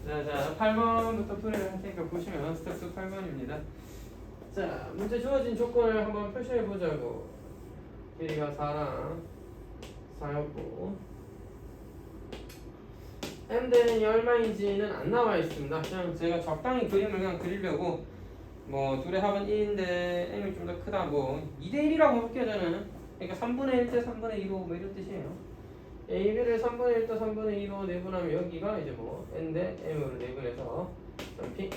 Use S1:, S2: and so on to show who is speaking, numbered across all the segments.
S1: 자, 8번부터 풀이를 할 테니까 보시면 스텝 8번입니다. 자, 문제 주어진 조건을 한번 표시해 보자고. 길이가 4랑 4였고 m대는 얼마인지는 안 나와 있습니다. 그냥 제가 적당히 그림을 그냥 그리려고 뭐 둘의 합은 1인데 m이 좀 더 크다 뭐 2대1이라고 해볼게요 저는. 그러니까 3분의 1 대 3분의 2로 뭐 이런 뜻이에요. AB를 3분의 1 대 3분의 2로 내분하면 여기가 이제 뭐 n 대 m으로 내분해서 p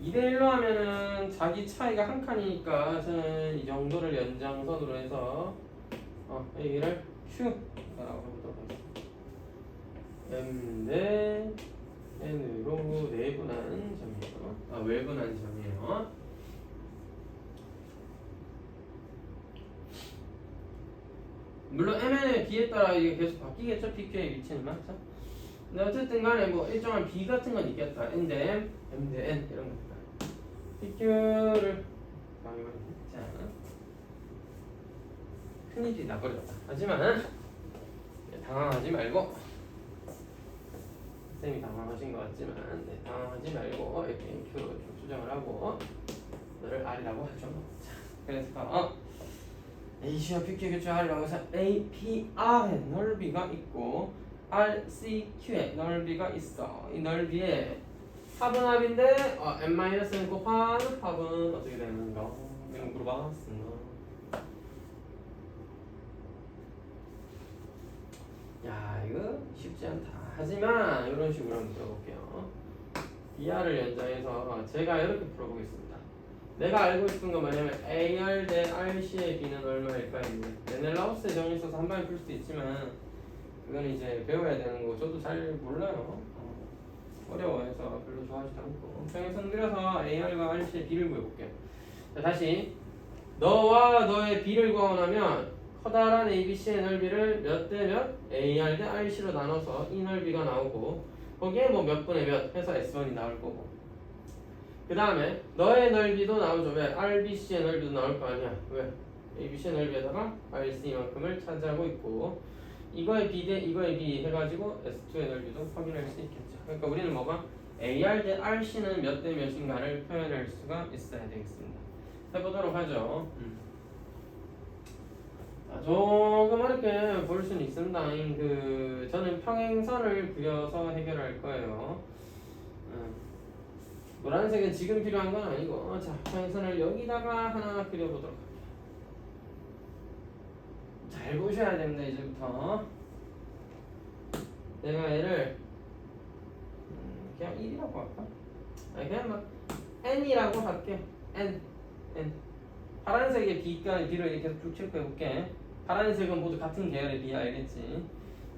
S1: 2대1로 하면은 자기 차이가 한 칸이니까 저는 이 정도를 연장선으로 해서 여기를 Q라고 해보도록 하겠습니다. M 대 N으로 내분한 점이에요. 외분한 점이에요. 물론 MN의 B에 따라 이게 계속 바뀌겠죠. PQ의 위치는 맞죠? 근데 어쨌든 간에 뭐 일정한 B 같은 건 있겠다. N 대 M, M 대 N 이런 겁니다. PQ를 자, 큰일이 나버렸다. 하지만 당황하지 말고 쌤이 당황하신 것 같지만 당황하지 말고 이렇게 Q로 좀 수정을 하고 너를 R이라고 하죠. 자, 그래서 AC와 PQ 교체 R이라고 해서 APR의 넓이가 있고 RCQ의 넓이가 있어. 이 넓이에 합은 합인데 n-n 곱한 합은 어떻게 되는가? 이런 거 물어봤습니다. 야 이거 쉽지 않다. 하지만 이런 식으로 한번 풀어볼게요. BR을 연장해서 제가 이렇게 풀어보겠습니다. 내가 알고 싶은 건 뭐냐면 AR 대 RC의 B는 얼마일까 했는데 메넬라우스의 정의 써서 한 방에 풀 수도 있지만 그건 이제 배워야 되는 거 저도 잘 몰라요. 어려워해서 별로 좋아하지도 않고 평행선 그려서 AR과 RC의 B를 구해볼게요. 자, 다시 너와 너의 B를 구하면 커다란 ABC의 넓이를 몇 대 몇? AR 대 RC로 나눠서 이 넓이가 나오고 거기에 뭐 몇 분의 몇 해서 S1이 나올 거고 그 다음에 너의 넓이도 나오죠. 왜? RBC의 넓이도 나올 거 아니야. 왜? ABC의 넓이에다가 RC만큼을 차지하고 있고 이거의 B 대 이거의 B 해가지고 S2의 넓이도 확인할 수 있겠죠. 그러니까 우리는 뭐가 AR 대 RC는 몇 대 몇인가를 표현할 수가 있어야 되겠습니다. 해보도록 하죠. 조금 어렵게 볼 수는 있습니다. 저는 평행선을 그려서 해결할 거예요. 노란색은 지금 필요한 건 아니고 자 평행선을 여기다가 하나 그려보도록 할게요. 잘 보셔야 됩니다. 이제부터 내가 얘를 그냥 1이라고 할까? 아니 그냥 막 n이라고 할게. n 파란색의 B가 B를 이렇게 쭉 체크해볼게. 파란색은 모두 같은 계열의 B야 알겠지?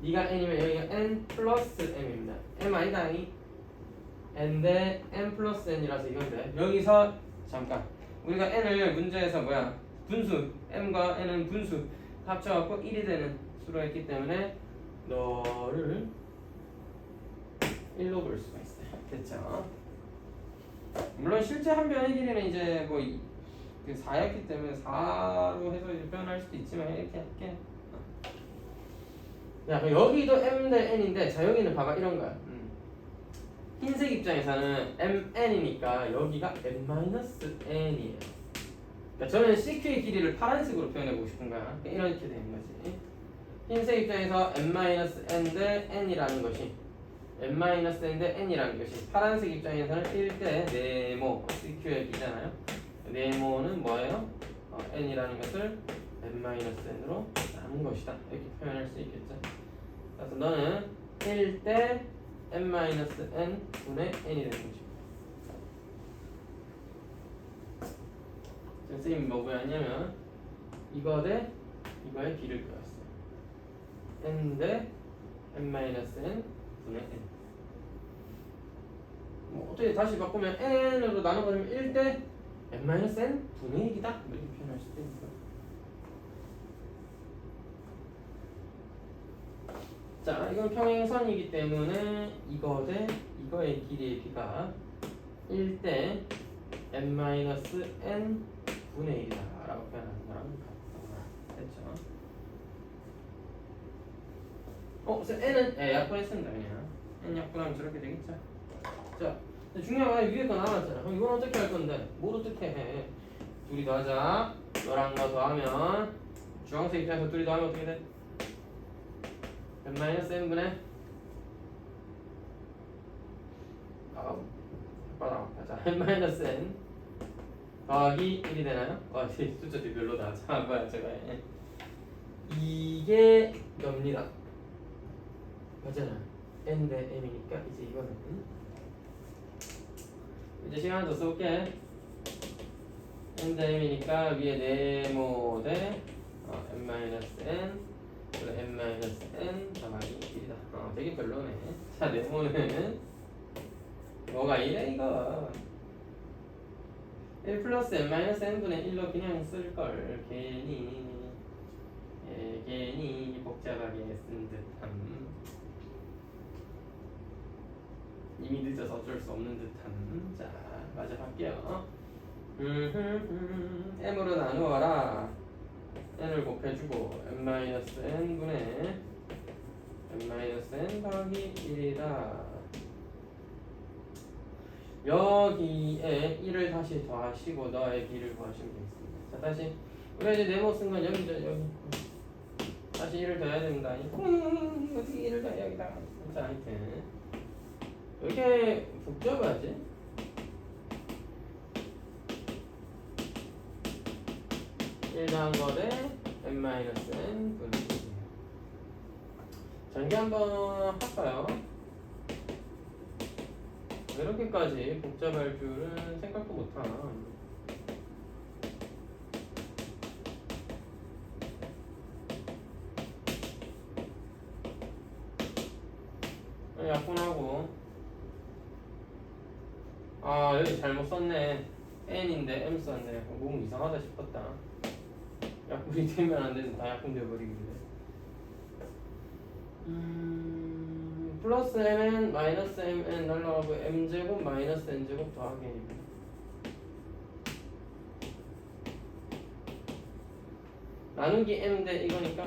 S1: 네가 n이면 여기가 n 플러스 m입니다. m 아니다 아니? n 대 n 플러스 n이라서 이건데 여기서 잠깐 우리가 n을 문제에서 뭐야? 분수 m과 n은 분수 합쳐갖고 1이 되는 수로 했기 때문에 너를 1로 볼 수가 있어요. 됐죠? 물론 실제 한 변의 길이는 이제 뭐 4였기 때문에 4로 해서 이제 표현할 수도 있지만 이렇게 할게. 야, 여기도 m 대 n인데 자 여기는 봐봐 이런 거야. 흰색 입장에서는 mn이니까 여기가 n-n이에요. 그러니까 저는 CQ의 길이를 파란색으로 표현해보고 싶은 거야. 그러니까 이렇게 되는 거지. 흰색 입장에서 n-n 대 n이라는 것이 n-n 대 n이라는 것이 파란색 입장에서는 1대 네모 CQ의 B잖아요. 네모는 뭐예요? n이라는 것을 n-n으로 나눈 것이다. 이렇게 표현할 수 있겠죠. 그래서 너는 1대 n-n 분의 n이 되는 거죠. 선생님이 뭐 구했냐면 이거 대 이거의 B를 구했어요. n 대 n-n 분의 n. 뭐 어떻게 다시 바꾸면 n으로 나눠버리면 1대 n-n 분의 1이다 이렇게 표현할 수도 있어요. 자, 이건 평행선이기 때문에 이거 대 이거의 길이의 B가 1대 n-n 분의 1이다 라고 표현하는 거랑 같다. 됐죠? n은 약분했습니다 그냥. n 약분하면 저렇게 되겠죠. 자, 근데 중요한 건 위에 거 남았잖아. 그럼 이건 어떻게 할 건데? 뭘 어떻게 해? 둘이 더하자. 너랑 너 더하면 주황색 입장에서 둘이 더하면 어떻게 돼? n-n분의 자, n-n 더하기 1이 되나요? 숫자들이 별로다. 자, 뭐야 제가 이게 뭡니다. 맞잖아. n 대 m이니까 이제 이거는 이제 시간 더 써볼게. n 대 m이니까 위에 네모대 n-n 그리고 n-n 더하기 1이다. 되게 별로네. 자, 네모는 뭐가 이래 이거 1 플러스 n-n분의 1로 그냥 쓸걸. 괜히 복잡하게 쓴 듯함. 이미 늦어서 어쩔 수 없는 듯함. 자, 마저 할게요. m으로 나누어라. n을 곱해주고 n-n분의 n-n 더하기 1이다. 여기에 1을 다시 더하시고 너의 b를 구하시면 되겠습니다. 자, 다시 우리가 이제 네모 쓴 건 여기죠. 여기 다시 1을 더해야 됩니다. 어떻게 1을 더해 여기다가. 자, 하여튼 왜 이렇게 복잡하지? 일 더한 거대 n-n 분의 1이에요. 전개 한번 할까요? 이렇게까지 복잡할 줄은 생각도 못함. 약분하고 여기 잘못 썼네. n인데 m 썼네. 너무 이상하다 싶었다. 약분이 되면 안 되는 다 약분되어 버리길래. 플러스 mn 마이너스 mn 날라가고 m제곱 마이너스 n제곱 더하기 n입니다. 나누기 m 대 이거니까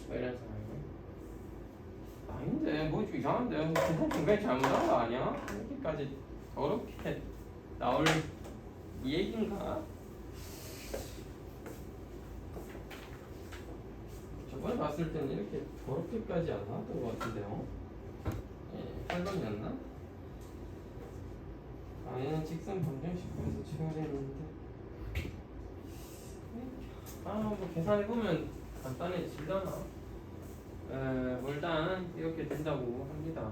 S1: 뭐 이런 상황이네. 아닌데 뭐 좀 이상한데 중간에 잘못한 거 아니야? 이렇게까지 어렵게 나올 이 얘기인가? 저번에 봤을 때는 이렇게 저렇게까지 안 나왔던 것 같은데요? 8번이었나? 얘는 직선 방정식에서 채용되는데 뭐 계산해보면 간단해지려나? 뭐 일단 이렇게 된다고 합니다.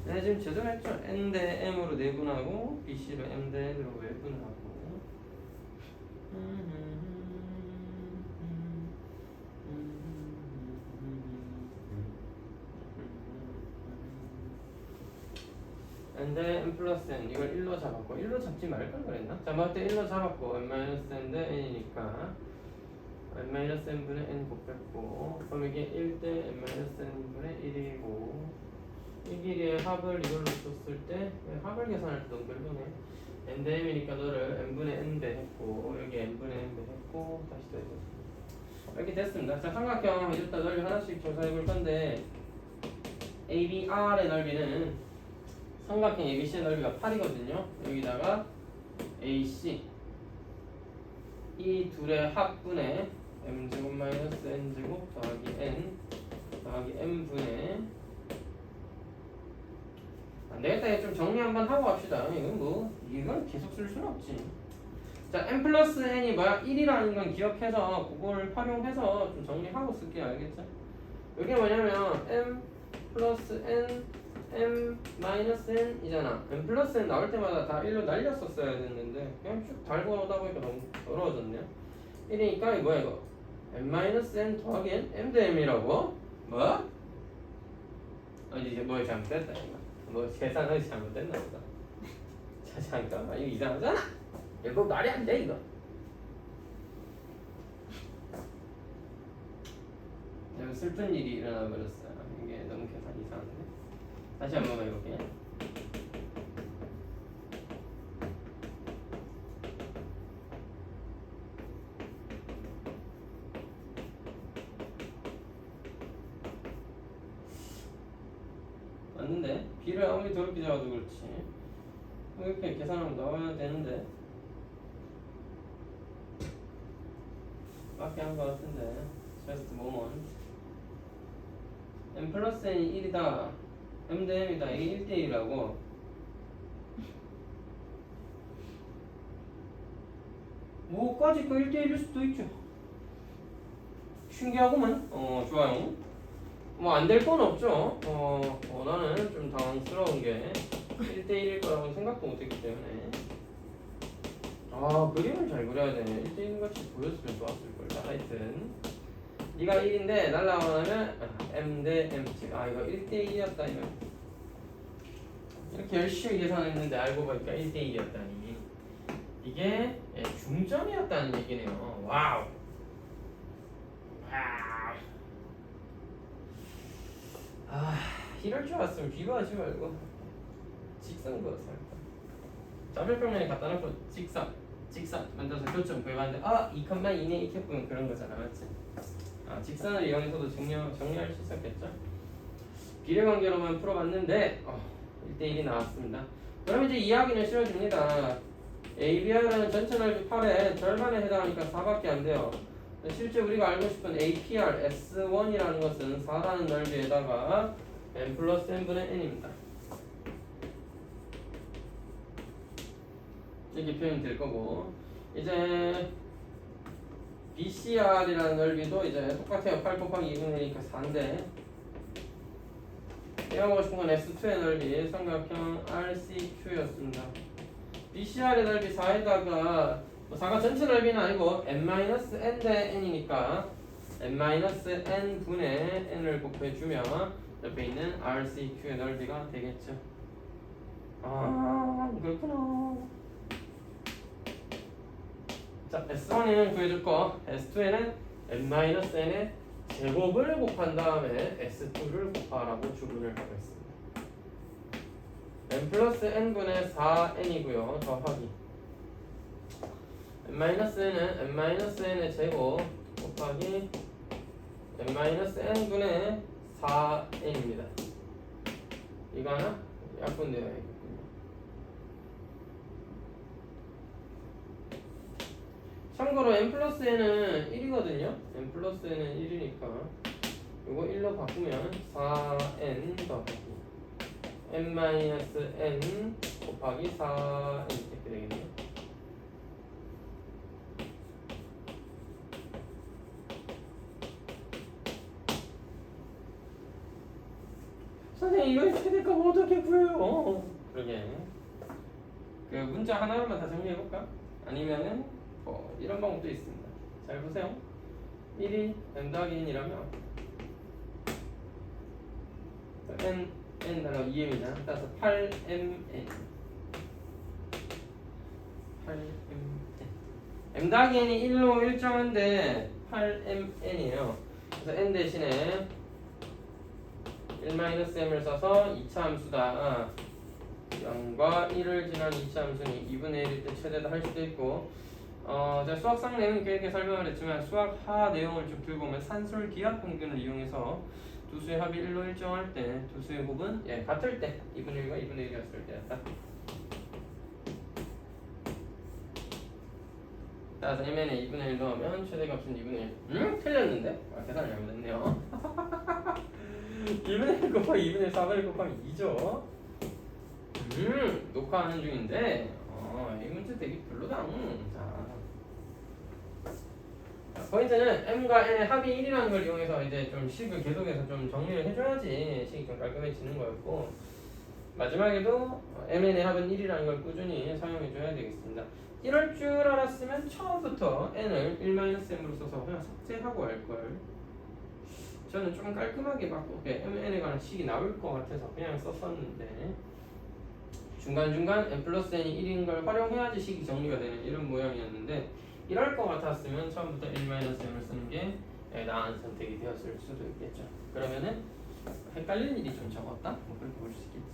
S1: 네, 지금 제대로했죠? n 대 m으로 내분하고 bc로 m 대 n으로 외분을 하고 n 대 n 플러스 n 이걸 1로 잡았고 1로 잡지 말걸 그랬나? 잡을 때 1로 잡았고 n-n 대 n이니까 n-n분의 n 곱했고 그럼 이게 1 대 n-n분의 1이고 이 길이의 합을 이걸로 줬을 때 합을 계산할 때 너무 별로네. n 대 m이니까 너를 n분의 n 배 했고 여기 n분의 n 배 했고 다시 또 해줬습니다. 이렇게 됐습니다. 자, 삼각형 이따 넓이 하나씩 조사해 볼 건데 ABR의 넓이는 삼각형 ABC의 넓이가 8이거든요. 여기다가 AC 이 둘의 합분의 m제곱 마이너스 n제곱 더하기 n 더하기 m분의 안되겠다. 좀 정리 한번 하고 갑시다. 이건 계속 쓸 수는 없지. 자, n 플러스 n이 뭐야? 1이라는 건 기억해서 그걸 활용해서 좀 정리하고 쓸게요. 알겠죠? 이게 뭐냐면 m 플러스 n m 마이너스 n 이잖아. m 플러스 n 나올 때마다 다 1로 날렸었어야 됐는데 그냥 쭉 달고 오다 보니까 너무 더러워졌네요. 1이니까 이거 뭐야 이거? m 마이너스 n 더하기 n m 대 m이라고? 뭐? 이제 뭐 잘못됐다 이거. 뭐 계산하기 잘못됐나 보다. 자, 잠깐만 이거 이상하잖아. 이거 말이 안 돼 이거. 여기 슬픈 일이 일어나 버렸어요. 이게 너무 계산 이상한데. 다시 한번 해볼게요. 맞는데 b를 아무리 더럽게 잡아도 그렇지 이렇게 계산하면 나와야 되는데 맞게 한 것 같은데 just moment m 플러스 n이 1이다 m 대 m이다 이게 1대1이라고 뭐까지 그 1대1일 수도 있죠 신기하구만 좋아요 뭐 안 될 건 없죠 나는 좀 당황스러운 게 1대1일 거라고 생각도 못했기 때문에 그림을 잘 그려야 되네 1대1 같이 보였으면 좋았을걸 자 하여튼 네가 1인데 날라가면 m 대 m 이거 1대2였다 이거 이렇게 열심히 계산했는데 알고 보니까 1대2였다니 이게 중점이었다는 얘기네요 와우 이럴 줄 알았으면 비교하지 말고 직선 그어서 할까 좌표평면에 갖다 놓고 직선 만들어서 교점 구해봤는데 2,2네 이렇게 보면 그런 거잖아 맞지? 직선을 이용해서도 정리할 수 있었겠죠? 비례관계로만 풀어봤는데 1대1이 나왔습니다 그럼 이제 이야기는 쉬워집니다 ABR은 전체 넓이 8의 절반에 해당하니까 4밖에 안 돼요 실제 우리가 알고 싶은 APR S1이라는 것은 4라는 넓이에다가 n 플러스 n분의 n입니다 이렇게 표현이 될 거고 이제 BCR이라는 넓이도 이제 똑같아요 8 곱하기 2분의 1이니까 4인데 배워보고 싶은 건 S2의 넓이 삼각형 RCQ였습니다 BCR의 넓이 4에다가 4가 전체 넓이는 아니고 n-n 대 n이니까 n-n 분의 n을 곱해주면 옆에 있는 RCQ의 넓이가 되겠죠 그렇구나 자 S1에는 구해줄 거 S2에는 n-n의 제곱을 곱한 다음에 S2를 곱하라고 주문을 하고 있습니다 n 플러스 n분의 4n이고요 더하기 n-n은 n-n의 제곱 곱하기 n-n분의 4n입니다 이거 하나 약분되어야겠군요 참고로 n 플러스 n은 1이거든요 n 플러스 n은 1이니까 이거 1로 바꾸면 4n 더하기 n-n 곱하기 4n 이렇게 되겠네요 선생님 이거 최대값 어떻게 구해요? 그러게 그 문자 하나로만 다 정리해볼까? 아니면은 이런 방법도 있습니다 잘 보세요 1이 m 더하기 n이라면 n 단어 2m이잖아 따라서 8mn m 더하기 n이 1로 일정한데 8mn이에요 그래서 n 대신에 1-m을 써서 2차 함수다 0과 1을 지난 2차 함수니 2분의 1일 때 최대다 할 수도 있고 제가 수학상 내용 길게 설명을 했지만 수학하 내용을 쭉 들고 오면 산술기하 평균을 이용해서 두 수의 합이 1로 일정할 때 두 수의 곱은 같을 때 2분의 1과 2분의 1이었을 때였다 따라서 mn에 2분의 1 넣으면 최대값은 2분의 1 틀렸는데? 계산을 잘못했네요 2분의 1 곱하기 2분의 4분의 1 곱하기 2죠 녹화하는 중인데 이 문제 되게 별로다 자, 포인트는 m과 n의 합이 1이라는 걸 이용해서 이제 좀 식을 계속해서 좀 정리를 해줘야지 식이 좀 깔끔해지는 거였고 마지막에도 mn의 합은 1이라는 걸 꾸준히 사용해줘야 되겠습니다 이럴 줄 알았으면 처음부터 n을 1-m으로 써서 그냥 삭제하고 할걸 저는 좀 깔끔하게 바꾸게 mn에 관한 식이 나올 것 같아서 그냥 썼었는데 중간중간 n 플러스 n이 1인 걸 활용해야지 식이 정리가 되는 이런 모양이었는데 이럴 것 같았으면 처음부터 1-m을 쓰는 게 나은 선택이 되었을 수도 있겠죠 그러면은 헷갈릴 일이 좀 적었다? 뭐 그렇게 볼 수 있겠지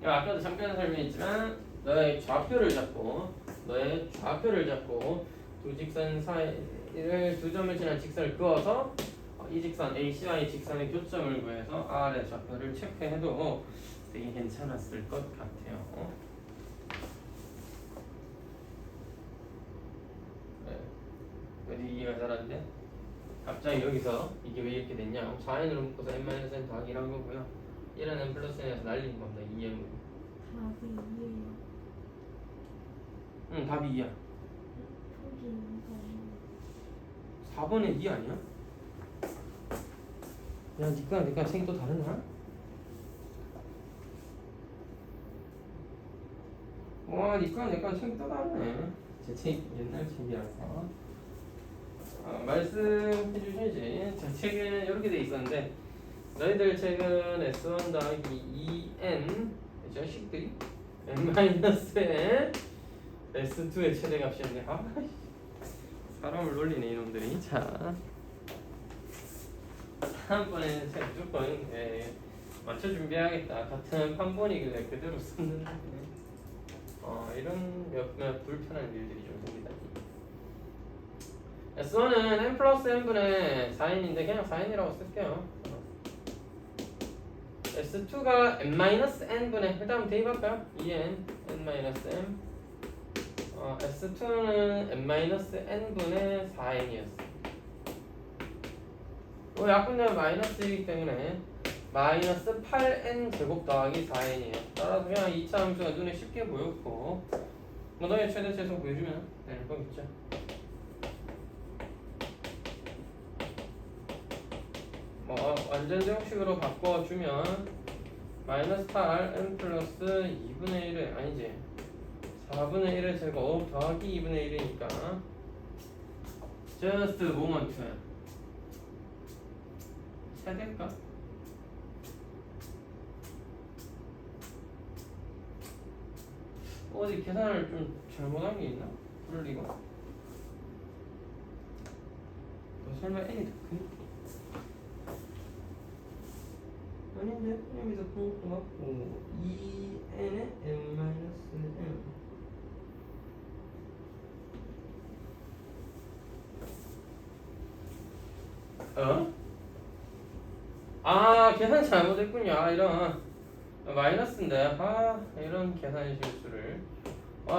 S1: 아까도 잠깐 설명했지만 너의 좌표를 잡고 두 직선 사이를 두 점을 지난 직선을 그어서 이 직선 AC와의 직선의 교점을 구해서 R의 좌표를 체크해도 되게 괜찮았을 것 같아요. 네. 어디 이해가 잘 안 돼? 갑자기 여기서 이게 왜 이렇게 됐냐? 4n으로 묶어서 n-n 더하기란 거고요. 1은 n 플러스 n에서 날린 겁니다. 2m으로.
S2: 답이 2예요.
S1: 응, 답이 2야.
S2: 여기 있는 거 아니에요?
S1: 4번에 2 아니야? 야, 니가 내가 책이 또 다르나? 와, 니가 내가 책이 또 다르네. 제 책 옛날 책이라서. 말씀해 주시지. 제 책은 이렇게 돼 있었는데 너희들 책은 S1 더하기 2n 이 자식들이 n-n S2의 최대값이었네. 사람을 놀리네 이놈들이. 자, 다음번에는 제가 무조건 맞춰 준비해야겠다. 같은 판본이길래 그대로 썼는데 이런 몇몇 불편한 일들이 좀 생기다. S1은 n 플러스 n분의 4n인데 그냥 4n이라고 쓸게요. S2가 n-n분의 일단 대입할까요? 2n n-m S2는 n-n분의 4n이었어. 약분되면 마이너스이기 때문에 마이너스 8n 제곱 더하기 4n이에요. 따라서 그냥 2차 함수가 눈에 쉽게 보였고 너의 최대 최소 보여주면 되는 거겠죠. 완전 제곱식으로 바꿔주면 마이너스 8 n 플러스 2분의 1의 아니지 4분의 1의 제곱 더하기 2분의 1이니까 just moment 최대일까? 어디 계산을 좀 잘못한 게 있나? 그럴 리가? 설마 n이 더 큰? 아닌데 여기서 큰 것도 맞고 2n에 n-m 계산 잘못했군요. 이런 마이너스인데 이런 계산 실수를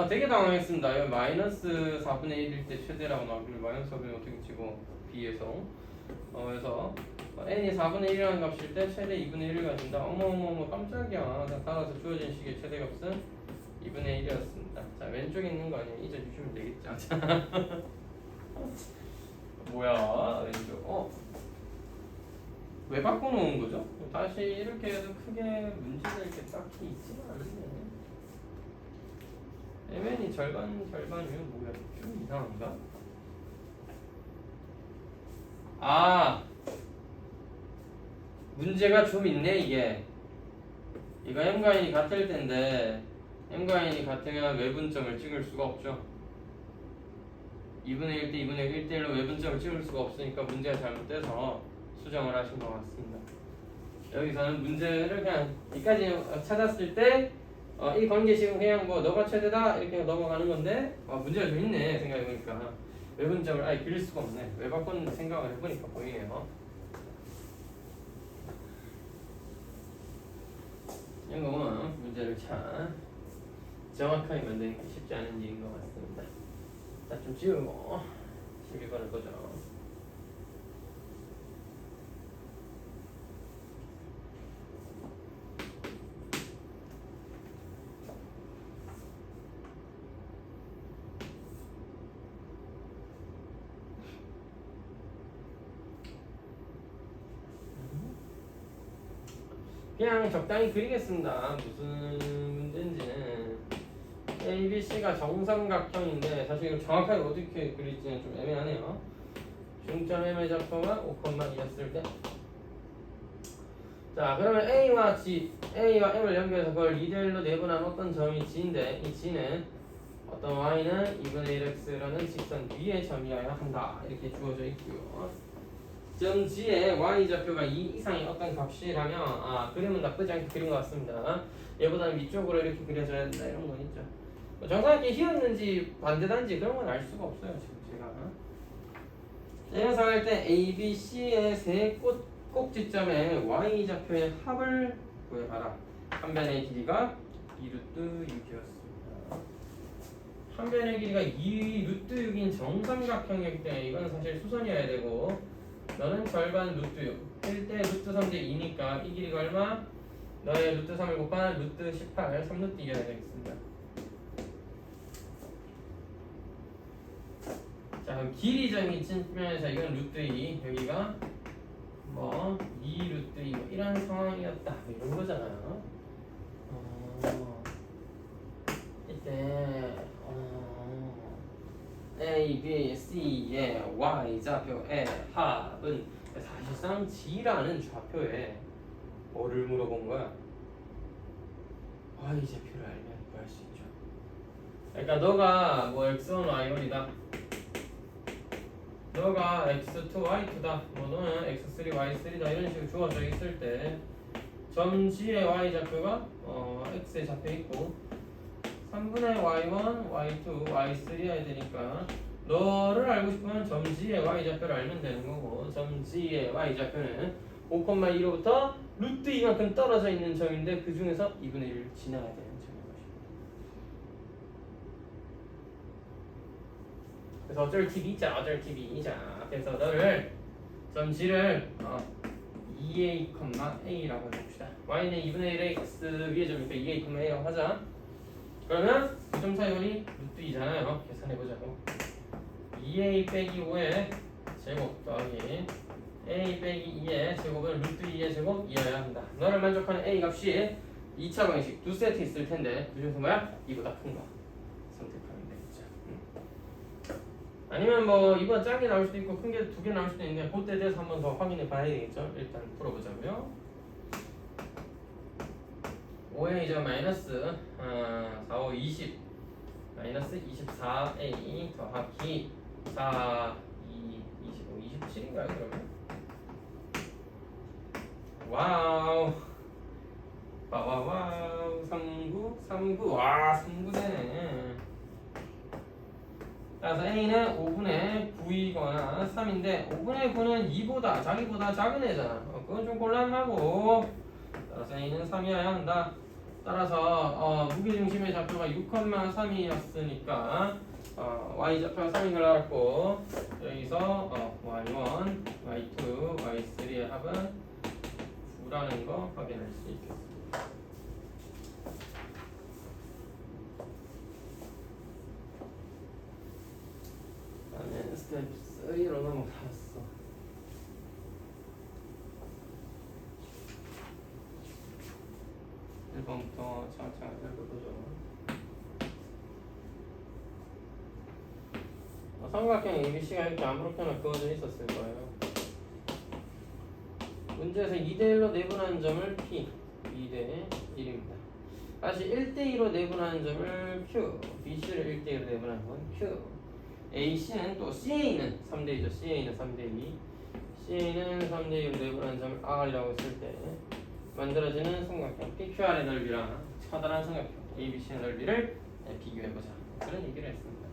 S1: 되게 당황했습니다. 이거 마이너스 4분의 1일 때 최대라고 나오길래 마이너스 4분의 1 어떻게 치고 b에서 그래서 n이 4분의 1이라는 값일 때 최대 2분의 1을 가진다. 어머어머 깜짝이야. 따라서 주어진 식의 최대값은 2분의 1이었습니다. 자, 왼쪽에 있는 거 아니에요? 잊어주시면 되겠죠. 자, 뭐야 왼쪽 왜 바꿔놓은 거죠? 다시 이렇게 해도 크게 문제될 게 딱히 있지는 않은데 mn이 절반이면 뭐야? 좀 이상한가? 문제가 좀 있네 이게. 이거 m과 n이 같을 텐데 m과 n이 같으면 외분점을 찍을 수가 없죠. 2분의 1 대 2분의 1 대 1로 외분점을 찍을 수가 없으니까 문제가 잘못돼서 수정을 하신 것 같습니다. 여기서는 문제를 그냥 여기까지 찾았을 때 이 관계식은 그냥 뭐 너가 최대다 이렇게 넘어가는 건데 문제가 좀 있네 생각해보니까 외분점을 아예 그릴 수가 없네. 왜 바꿨는지 생각을 해보니까 보이네요. 이런 거는 문제를 참 정확하게 만드는 게 쉽지 않은 일인 것 같습니다. 자, 좀 지우고 11번을 보죠. 그냥 적당히 그리겠습니다. 무슨 문제인지는 ABC가 정삼각형인데 사실 이거 정확하게 어떻게 그릴지는 좀 애매하네요. 중점 M의 좌표가 5,2였을 때 자, 그러면 A와 M을 연결해서 그걸 2대1로 내분한 어떤 점이 G인데 이 G는 어떤 Y는 2분의 1X라는 직선 위의 점이어야 한다. 이렇게 주어져 있고요. 점 G의 Y 좌표가 2 이상의 어떤 값이라면 그림은 나쁘지 않게 그린 것 같습니다. 얘보다는 위쪽으로 이렇게 그려져야 된다 이런 건 있죠. 정사각형이 휘었는지 반대단지 그런 건 알 수가 없어요 지금 제가. 해석할 때 A, B, C의 세 꼭지점의 y 좌표의 합을 구해봐라. 한 변의 길이가 2루트 6이었습니다. 한 변의 길이가 2루트 6인 정삼각형이기 때문에 이건 사실 수선이어야 되고, 너는 절반 루트 6 1대 루트 3대 2니까 이 길이가 얼마? 너의 루트 3을 곱한 루트 18 3루트 이겨야 되겠습니다. 자, 그럼 길이점이 측면에서 이건 루트 2, 여기가 뭐 2루트 2 뭐 이런 상황이었다 뭐 이런 거잖아요. 이때 A, B, C의 Y 좌표의 합은 사실상 G라는 좌표에 뭐를 물어본 거야? Y 좌표를 알면 구할 수 있죠. 그러니까 너가 뭐 x1, y1이다. 너가 x2, y2다. 뭐 너는 x3, y3다. 이런 식으로 주어져 있을 때 점 G의 y 좌표가 x에 잡혀 있고 3분의 y1, y2, y3해야 되니까 너를 알고 싶으면 점 G의 y 좌표를 알면 되는 거고, 점 G의 y 좌표는 5,2로부터 루트 2만큼 떨어져 있는 점인데 그 중에서 2분의 1을 지나야 되는 점인 것입니다. 그래서 어쩔 팁이 있자. 그래서 너를 점 G를 2a,a라고 해봅시다. y는 2분의 1의 x 위에 점이니까 2a,a라고 하자. 그러면 이 점 사이 거리 루트 2잖아요. 계산해보자고. 2a 빼기 5의 제곱 더하기 a 빼기 2의 제곱은 루트 2의 제곱 이어야 한다. 너를 만족하는 a 값이 2차 방식 두 세트 있을 텐데 그 중에서 뭐야? 이보다 큰 거 선택하면 되겠죠. 아니면 뭐 이보다 작게 나올 수도 있고 큰 게 두 개 나올 수도 있는데 그때 대해서 한 번 더 확인해 봐야 되겠죠. 일단 풀어보자고요. 5의 이제 마이너스 4, 5, 20 마이너스 24a 더하기 4, 2, 25, 27인가요 그러면? 와우 와우 39 와 39되네. 따라서 a는 5분의 9이거나 3인데 5분의 9는 2보다 자기보다 작은 애잖아. 그건 좀 곤란하고, 따라서 a는 3이어야 한다. 따라서 무게중심의 좌표가 6,3이었으니까 y 좌표가 3인 걸 알았고, 여기서 y1, y2, y3의 합은 9라는 거 확인할 수 있겠습니다. 다음에 스텝 3로 넘어갔어. 부터 차근차근 읽어보죠. 삼각형 ABC가 이렇게 아무렇게나 그어져 있었을 거예요. 문제에서 2대1로 내분하는 점을 P, 2대 1입니다. 다시 1대2로 내분하는 점을 Q, BC를 1대2로 내분하는 건 Q, AC는 또 CA는 3대2죠. CA는 3대2, CA는 3대2로 내분하는 점을 R이라고 했을 때 만들어지는 삼각형 PQR의 넓이랑 커다란 삼각형 ABC의 넓이를 비교해보자. 그런 얘기를 했습니다.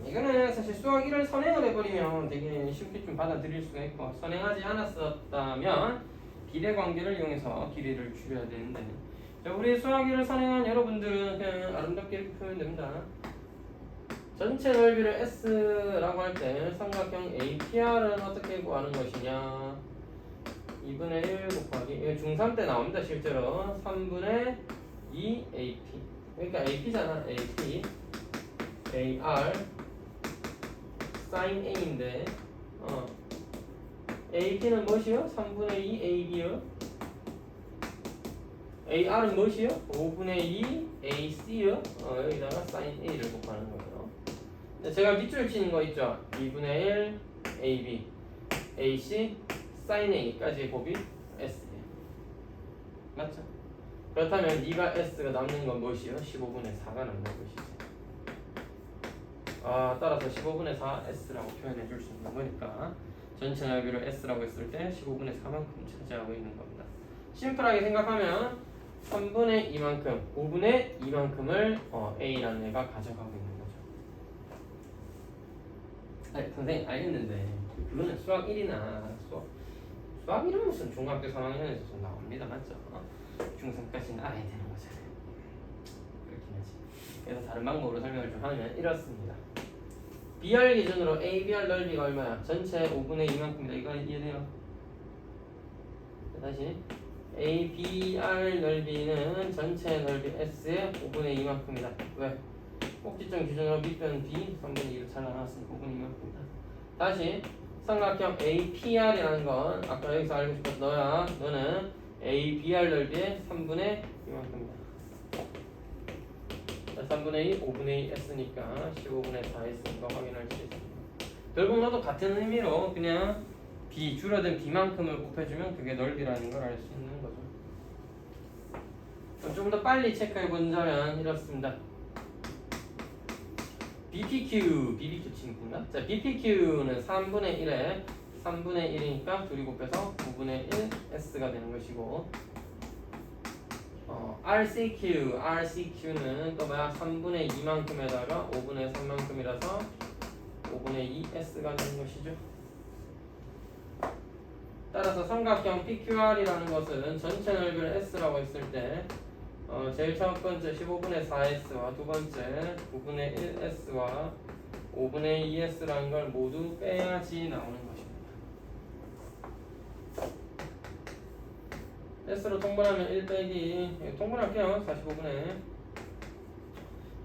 S1: 이거는 사실 수학 1을 선행을 해버리면 되게 쉽게 좀 받아들일 수가 있고, 선행하지 않았었다면 비례관계를 이용해서 길이를 줄여야 되는데, 자, 우리 수학 1을 선행한 여러분들은 그냥 아름답게 이렇게 표현됩니다. 전체 넓이를 S라고 할 때 삼각형 APR은 어떻게 구하는 것이냐? 2분의 1 곱하기, 이거 중3 때 나옵니다. 실제로 3분의 2 AP, 그러니까 AP잖아. AP AR sin A인데 AP는 무엇이요? 3분의 2 AB요. AR은 무엇이요? 5분의 2 AC요. 여기다가 sin A를 곱하는 거예요. 제가 밑줄 치는 거 있죠? 2분의 1 AB AC sin A까지의 곱이 S예요. 맞죠? 그렇다면 네가 S가 남는 건 무엇이요? 15분의 4가 남는 것이죠. 따라서 15분의 4 S라고 표현해 줄 수 있는 거니까 전체 넓이를 S라고 했을 때 15분의 4만큼 차지하고 있는 겁니다. 심플하게 생각하면 3분의 2만큼, 5분의 2만큼을 A라는 애가 가져가고 있는 거죠. 아니, 선생님 알겠는데 그거는 수학 1이나 수학 1은 무슨 중학교 3학년에서 나옵니다. 맞죠? 중3까지는 알아야 되는 거잖아요. 그렇긴 하지. 그래서 다른 방법으로 설명을 좀 하면 이렇습니다. Br 기준으로 ABR 넓이가 얼마야? 전체 5분의 2만큼이다. 이거 이해돼요? 다시 ABR 넓이는 전체 넓이 S의 5분의 2만큼이다. 왜? 꼭지점 기준으로 밑변 B 3분의 2로 잘라놨으니까 5분의 2만큼이다. 다시 삼각형 APR이라는 건 아까 여기서 알고 싶어서 너야. 너는 ABR 넓이의 3분의 2만큼이다. 3분의 2, 5분의 2 S니까 15분의 4 S인 거 확인할 수 있습니다. 결국 너도 같은 의미로 그냥 B, 줄어든 B만큼을 곱해주면 그게 넓이라는 걸 알 수 있는 거죠. 좀 더 빨리 체크해 본다면 이렇습니다. BPQ 친구인가? 자, BPQ는 3분의 1에 3분의 1이니까 둘이 곱해서 9분의 1 S가 되는 것이고 RCQ는 또 뭐야? 3분의 2만큼에다가 5분의 3만큼이라서 5분의 2 S가 되는 것이죠. 따라서 삼각형 PQR이라는 것은 전체 넓이를 S라고 했을 때 제일 첫 번째 15분의 4S와 두 번째 9분의 1S와 5분의 2S라는 걸 모두 빼야지 나오는 것입니다. S로 통분하면 1 빼기 통분할게요. 45분의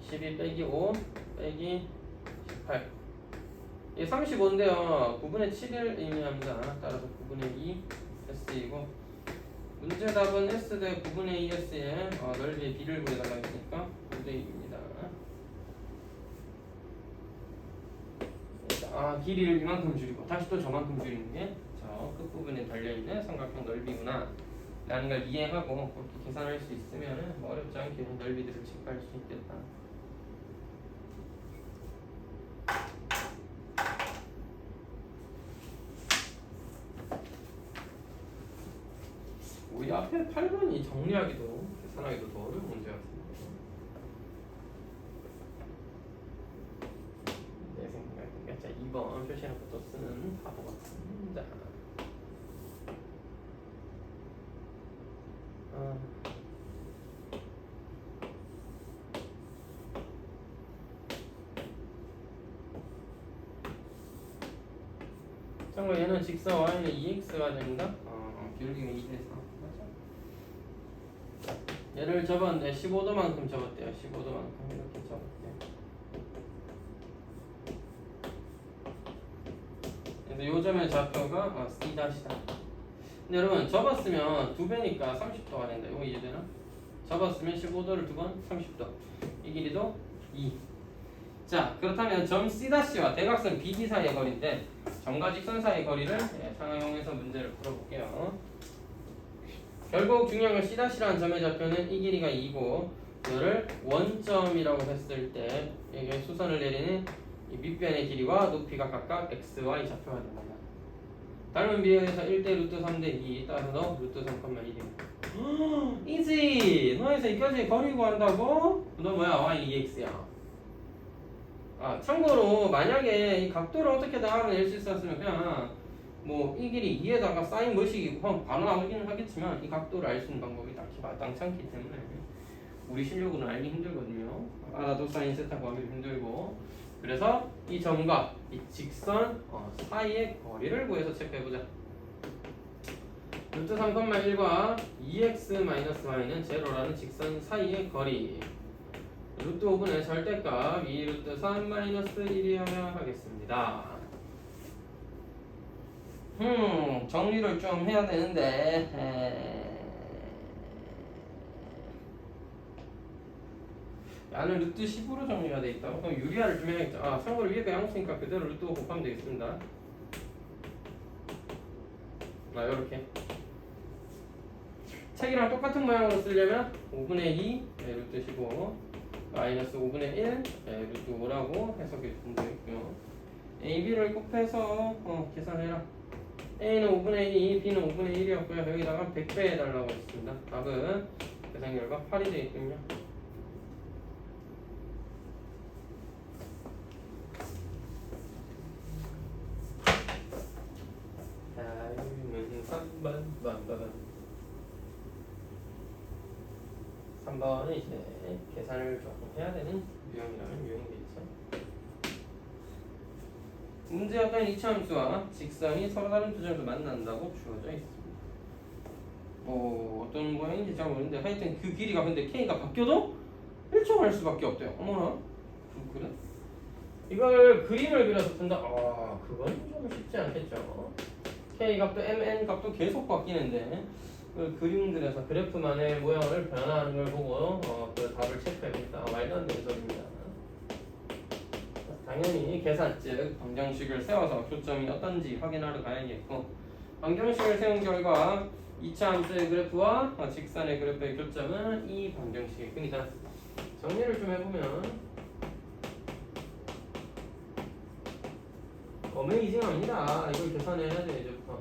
S1: 12 빼기 5 빼기 18 이게 35인데요 9분의 7을 의미합니다. 따라서 9분의 2 S이고 문제 답은 S 대 9분의 2 S의 넓이의 B를 구해달라고 했으니까 9대 2입니다. 길이를 이만큼 줄이고 다시 또 저만큼 줄이는 게 저 끝부분에 달려있는 삼각형 넓이구나 라는 걸 이해하고 그렇게 계산할 수 있으면 뭐 어렵지 않게 넓이들을 체크할 수 있겠다. 우리 앞에 8번이 정리하기도 계산하기도 더 어려운 문제 같습니다. 내 생각에 자 2번 표시해놓고 또 쓰는 바보 같습니다. 참고로 얘는 직선 y는 2x가 됩니다. 기울기는 2에서 얘를 접었는데 15도만큼 접었대요. 15도만큼 이렇게 접었대요. 그래서 요점의 좌표가 C'다. 근데 여러분 접었으면 2배니까 30도가 된다. 이거 이해되나? 접었으면 15도를 2번 30도. 이 길이도 2. 자 그렇다면 점 C'와 대각선 BD 사이의 거리인데 점과 직선 사이의 거리를 상하용해서 문제를 풀어볼게요. 결국 중요한 건 C'라는 점의 좌표는 이 길이가 2고 이거를 원점이라고 했을 때 여기에 수선을 내리는 이 밑변의 길이와 높이가 각각 xy 좌표가 됩니다. 닮은 비례에서 1대 루트 3대 2 따라서 너 루트 3,1이야. 이지! 너에서 이까지 거리 구한다고? 너 뭐야? y 2x야. 참고로 만약에 이 각도를 어떻게 다 낼 수 있었으면 그냥 뭐 이 길이 2에다가 사인 뭐식이고 바로 나오기는 하겠지만 이 각도를 알 수 있는 방법이 딱히 마땅치 않기 때문에 우리 실력으로는 알기 힘들거든요. 나도 사인 세타고 하면 힘들고 그래서 이 점과 이 직선 사이의 거리를 구해서 체크해보자. 루트 3,1과 2x-y는 제로라는 직선 사이의 거리 루트 5분의 절대값 2 루트 3-1이어야 하겠습니다. 정리를 좀 해야 되는데 야는 루트 10으로 정리가 돼 있다. 그럼 유리화를 좀 해야겠다. 참고로 위에가 양수니까 그대로 루트 5 곱하면 되겠습니다. 요렇게 책이랑 똑같은 모양으로 쓰려면 5분의 2 루트 15 마이너스 5분의 1 루트 5라고 해석해 주면 되겠고요. A, B를 곱해서 계산해라. A는 5분의 2, B는 5분의 1이었고요. 여기다가 100배 해달라고 했습니다. 답은 계산 결과 8이 되겠군요. 다음은 3번은 이제 계산을 조금 해야 되는 유형이라면 유형이겠죠. 문제 앞에 이차함수와 직선이 서로 다른 두 점에서 만난다고 주어져 있습니다. 뭐 어떤 모양인지 잘 모르는데 하여튼 그 길이가 근데 k가 바뀌어도 일정할 수밖에 없대요. 어머나, 그래? 이걸 그림을 그려서 푼다. 아, 그건 좀 쉽지 않겠죠. k 값도 mn 값도 계속 바뀌는데 그 그림 그려서 그래프만의 모양을 변화하는 걸 보고 그 답을 체크해봅니다. 말도 안 되는 소리입니다. 당연히 계산, 즉 방정식을 세워서 교점이 어떤지 확인하러 가야겠고, 방정식을 세운 결과 2차 함수의 그래프와 직선의 그래프의 교점은 이 방정식일 뿐이다. 정리를 좀 해보면 어메이징합니다. 이걸 계산해야 돼 이제부터.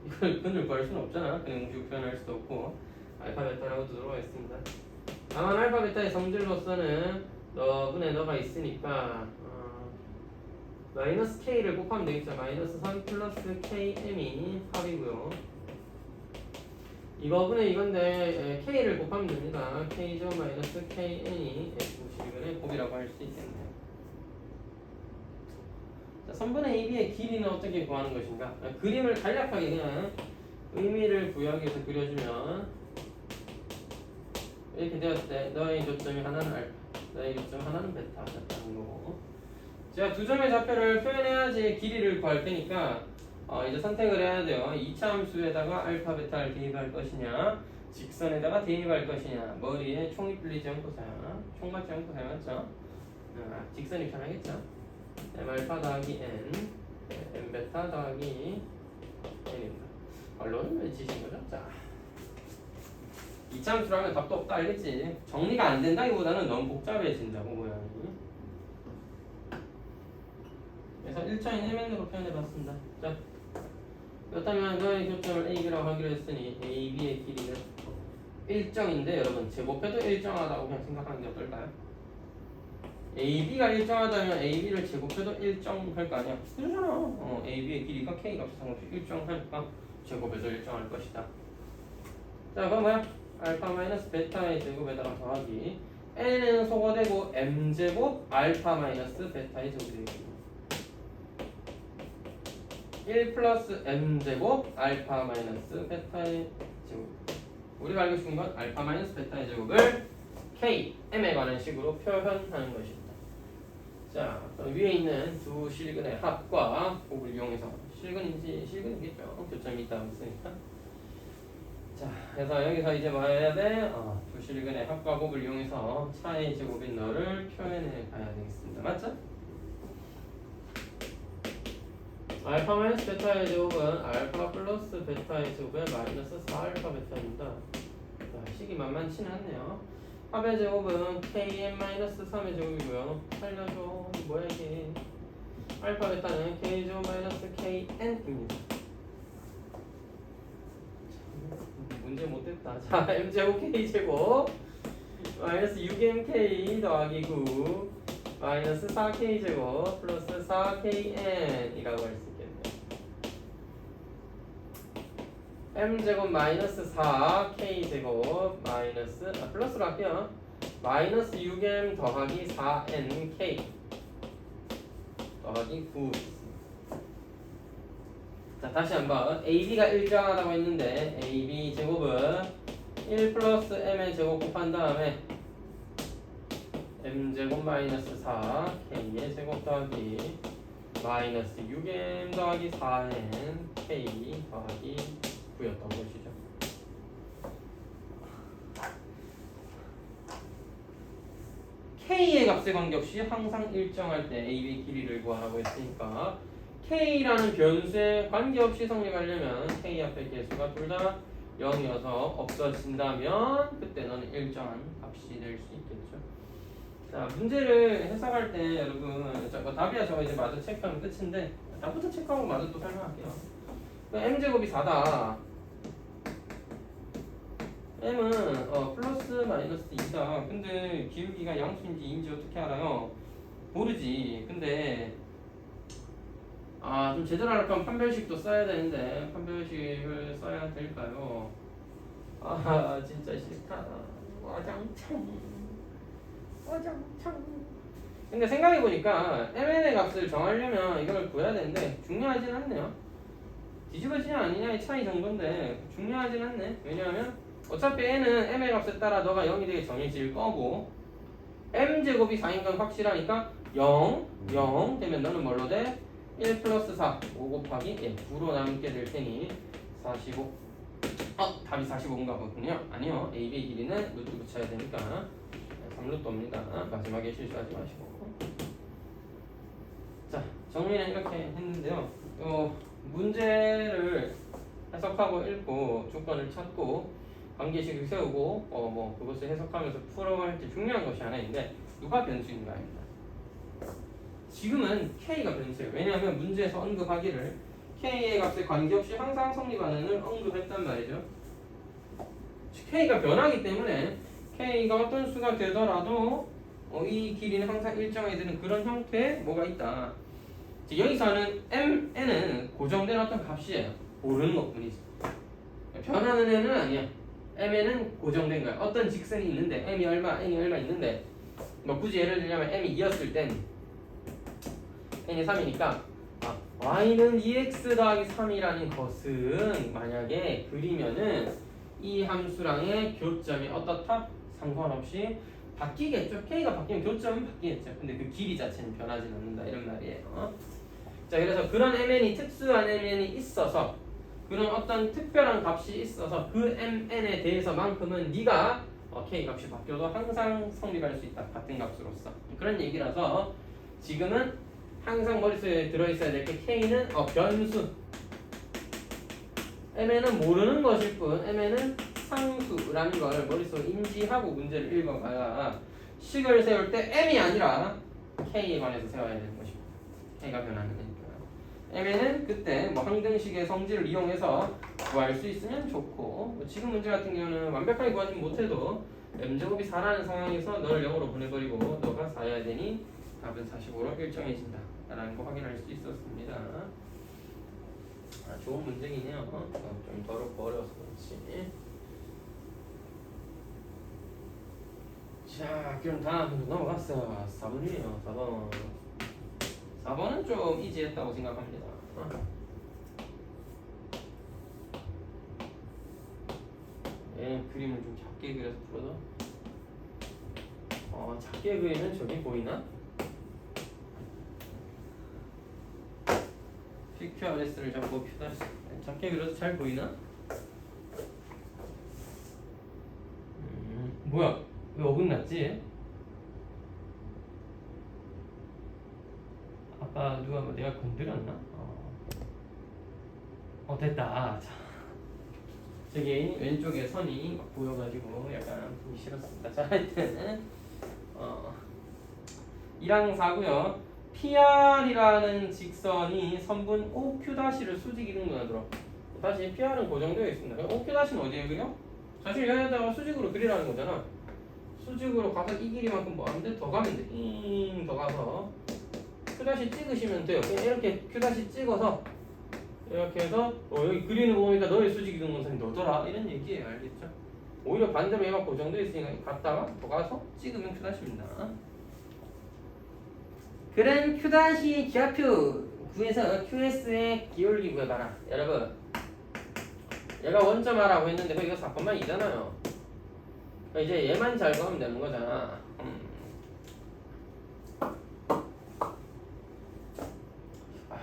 S1: 이걸 근을 구할 수는 없잖아. 그냥 공식 표현할 수도 없고 알파 베타라고 들어가 있습니다. 다만 알파 베타의 성질로서는 너분의 너가 있으니까 마이너스 k를 곱하면 되겠죠. 마이너스 3 플러스 km이 합이고요. 이거분의 이건데 k를 곱하면 됩니다. k죠 마이너스 kn이 공식의 곱이라고 할 수 있겠네요. 자, 3분의 AB의 길이는 어떻게 구하는 것인가? 그림을 간략하게 그냥 의미를 부여하기 위해서 그려주면 이렇게 되었을 때 너의 교점이 하나는 알파, 너의 교점 하나는 베타 됐다는 거고, 제가 두 점의 좌표를 표현해야지 길이를 구할 테니까 이제 선택을 해야 돼요. 2차 함수에다가 알파 베타를 대입할 것이냐, 직선에다가 대입할 것이냐. 머리에 총이 뚫리지 않고 총 맞지 않고 사용하죠. 직선이 편하겠죠. m 알파 더하기 n, m 베타 더하기 n입니다. 언론은 왜 지신 거죠? 자, 2차 함수라면 답도 없다 알겠지? 정리가 안 된다기보다는 너무 복잡해진다고 모양이. 그래서 1차인 mn으로 표현해봤습니다. 자, 그렇다면 너의 교점을 AB라고 하기로 했으니 AB의 길이는 일정인데 여러분 제곱해도 일정하다고 그냥 생각하는 게 어떨까요? AB가 일정하다면 AB를 제곱해도 일정할 거 아니야? 그러잖아. AB의 길이가 K 값이 상관없이 일정하니까 제곱해도 일정할 것이다. 자, 그럼 뭐야? 알파 마이너스 베타의 제곱에다가 더하기 n은 소거되고 m제곱 알파 마이너스 베타의 제곱이 되겠습니다. 1 플러스 m제곱 알파 마이너스 베타의 제곱. 우리가 알고 싶은 건 알파 마이너스 베타의 제곱을 k, m에 관한 식으로 표현하는 것입니다. 자, 위에 있는 두 실근의 합과 곱을 이용해서 실근이겠죠. 교점이 있다고 했으니까. 자, 그래서 여기서 이제 뭐 해야 돼? 두 실근의 합과 곱을 이용해서 차의 제곱인 너를 표현해 가야 되겠습니다. 맞죠? 알파 마이너스 베타의 제곱은 알파 플러스 베타의 제곱에 마이너스 4알파 베타입니다. 자, 식이 만만치는 않네요. 합의 제곱은 kn-3의 제곱이고요. 살려줘. 뭐야 이게. 알파 베타는 k제곱 마이너스 kn입니다. 문제 못됐다. 자, m제곱 k제곱 마이너스 6mk 더하기 9 마이너스 4k제곱 플러스 4kn이라고 할 수 있겠네요. m제곱 마이너스 4k제곱 마이너스 플러스로 할게요. 마이너스 6m 더하기 4nk 더하기 9. 자, 다시 한번 AB가 일정하다고 했는데 AB 제곱은 1 플러스 m의 제곱 곱한 다음에 m제곱 마이너스 4 k의 제곱 더하기 마이너스 6m 더하기 4n k 더하기 9였던 것이죠. k의 값에 관계없이 항상 일정할 때 AB 길이를 구하라고 했으니까 k라는 변수에 관계없이 성립하려면 k 앞에 개수가 둘 다 0이어서 없어진다면 그때 너는 일정한 값이 될 수 있겠죠. 자, 문제를 해석할 때 여러분 답이야 저거 이제 마저 체크하면 끝인데 답부터 체크하고 마저 또 설명할게요. m제곱이 4다. m은 플러스 마이너스 2다. 근데 기울기가 양수인지 인지 어떻게 알아요? 모르지. 근데 좀 제대로 할 거면 판별식도 써야 되는데 판별식을 써야 될까요? 진짜 싫다. 와장창. 근데 생각해보니까 mn의 값을 정하려면 이걸 구해야 되는데 중요하진 않네요. 뒤집어지냐 아니냐의 차이 정도인데 중요하진 않네. 왜냐하면 어차피 n은 m의 값에 따라 너가 0이 되게 정해질 거고 m제곱이 4인 건 확실하니까 0 되면 너는 뭘로 돼? 1 플러스 4 5 곱하기 9로 남게 될 테니 45. 답이 45인가 보군요. 아니요, AB의 길이는 루트 붙여야 되니까 3루트입니다. 마지막에 실수하지 마시고. 자, 정리는 이렇게 했는데요. 문제를 해석하고 읽고 조건을 찾고 관계식을 세우고 그것을 해석하면서 풀어야 할 때 중요한 것이 하나 있는데 누가 변수인가입니다. 지금은 K가 변수예요. 왜냐하면 문제에서 언급하기를 K의 값에 관계없이 항상 성립하는을 언급했단 말이죠. K가 변하기 때문에 K가 어떤 수가 되더라도 이 길이는 항상 일정하게 되는 그런 형태의 뭐가 있다. 여기서는 mn은 고정된 어떤 값이에요. 모르는 것뿐이지. 변하는 애는 아니야. mn은 고정된 거야. 어떤 직선이 있는데 m이 얼마, n이 얼마 있는데 굳이 예를 들자면 m이 2였을 땐 n이 3이니까 y는 2x 더하기 3이라는 것은 만약에 그리면은 이 함수랑의 교점이 어떻다? 상관없이 바뀌겠죠. K가 바뀌면 교점은 바뀌겠죠. 근데 그 길이 자체는 변하지 않는다 이런 말이에요. 자, 그래서 그런 mn이 특수한 mn이 있어서 그런 어떤 특별한 값이 있어서 그 mn에 대해서만큼은 네가 k 값이 바뀌어도 항상 성립할 수 있다. 같은 값으로서 그런 얘기라서 지금은 항상 머릿속에 들어있어야 될 게 k는 변수, mn은 모르는 것일 뿐 mn은 상수라는 걸 머릿속에 인지하고 문제를 읽어가야 식을 세울 때 m이 아니라 k에 관해서 세워야 되는 것입니다. k가 변하는 거니까. mn은 그때 항등식의 성질을 이용해서 구할 수 있으면 좋고 지금 문제 같은 경우는 완벽하게 구하지 못해도 m제곱이 4라는 상황에서 너를 0으로 보내버리고 너가 4여야 되니 답은 45로 일정해진다 라는 거 확인할 수 있었습니다. 좋은 문제긴 해요. 좀 더럽고 어려워서 그렇지. 자, 그럼 다음 넘어갔어요. 4번이에요. 4번. 4번은 좀 이지했다고 생각합니다. 그림을 좀 작게 그려서 풀어도 작게 그리면 저기 보이나? PQRS를 잡고 작게 그려서 잘 보이나? 뭐야? 왜 어긋났지? 아까 누가 내가 건드렸나? 됐다. 자, 저기 왼쪽에 선이 막 보여가지고 약간 보기 싫었습니다. 자, 하여튼 1항 4고요. PR이라는 직선이 선분 OQ'를 수직 이등분하 들어. 다시 PR은 고정되어 있습니다. OQ'는 어디에 그려? 사실 여기다가 수직으로 그리라는 거잖아. 수직으로 가서 이 길이만큼 뭐 하면 돼? 더 가면 돼. 더 가서 Q' 찍으시면 돼요. 그냥 이렇게 Q' 찍어서 이렇게 해서 여기 그리는 거 보니까 너의 수직 이등분선이 너더라 이런 얘기예요. 알겠죠? 오히려 반대로 얘가 고정되어 있으니까 갔다가 더 가서 찍으면 Q'입니다. 그런 Q' 기하표 구해서 QS의 기울기 구해봐라. 여러분, 얘가 원점하라고 했는데 이거 4번만 2잖아요. 이제 얘만 잘 구하면 되는 거잖아.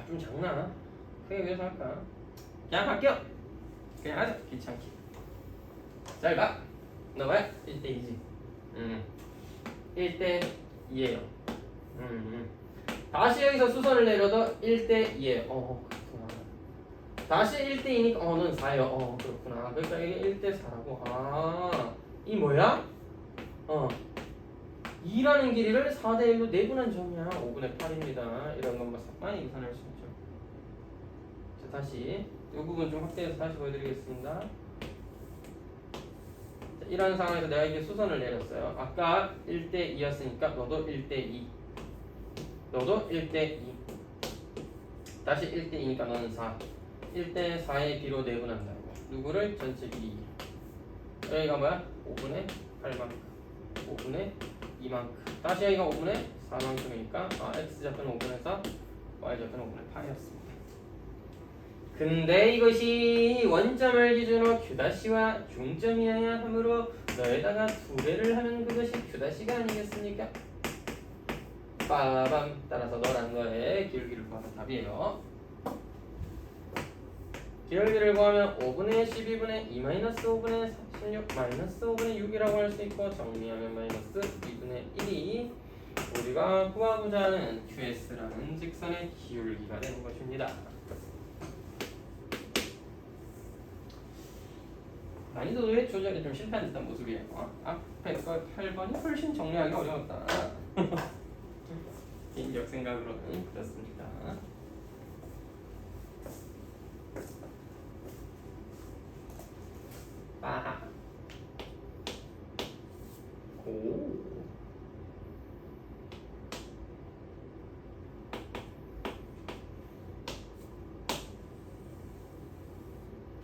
S1: 좀 작나? 크게 그래서 할까? 그냥 할게요. 그냥 하자. 귀찮게. 잘 봐. 너 봐. 1대 2지. 1대 2예요. 다시 여기서 수선을 내려도 1대 2예요. 그렇구나. 다시 1대 2니까 넌 4예요. 그렇구나. 그러니까 이게 1대 4라고. 이 뭐야? 2라는 길이를 4대 1로 내분한 점이야. 5분의 8입니다. 이런 것만 많이 계산할 수 있죠. 자, 다시 이 부분 좀 확대해서 다시 보여드리겠습니다. 이런 상황에서 내가 이게 수선을 내렸어요. 아까 1대 2였으니까 너도 1대 2. 너도 1대 2. 다시 1대 2니까 너는 4. 1대 4의 B로 내분한다고. 누구를? 전체 B. 여기가 뭐야? 5분의 8만큼. 5분의 2만큼. 다시 여기가 5분의 4만큼이니까 X좌표는 5분의 4, Y좌표는 5분의 8이었습니다. 근데 이것이 원점을 기준으로 Q'와 중점이어야 하므로 너에다가 2배를 하면 그것이 Q'가 아니겠습니까? 빠밤. 따라서 너랑 너의 기울기를 구하면 답이에요. 기울기를 구하면 5분의 12분의 2 마이너스 5분의 16 마이너스 5분의 6이라고 할 수 있고 정리하면 마이너스 2분의 1이 우리가 구하고자 하는 QS라는 직선의 기울기가 되는 것입니다. 난이도의 조절이 좀 실패한 듯한 모습이에요. 앞에 거 8번이 훨씬 정리하기 어려웠다. 개인적 생각으로는 그렇습니다. 아하. 오.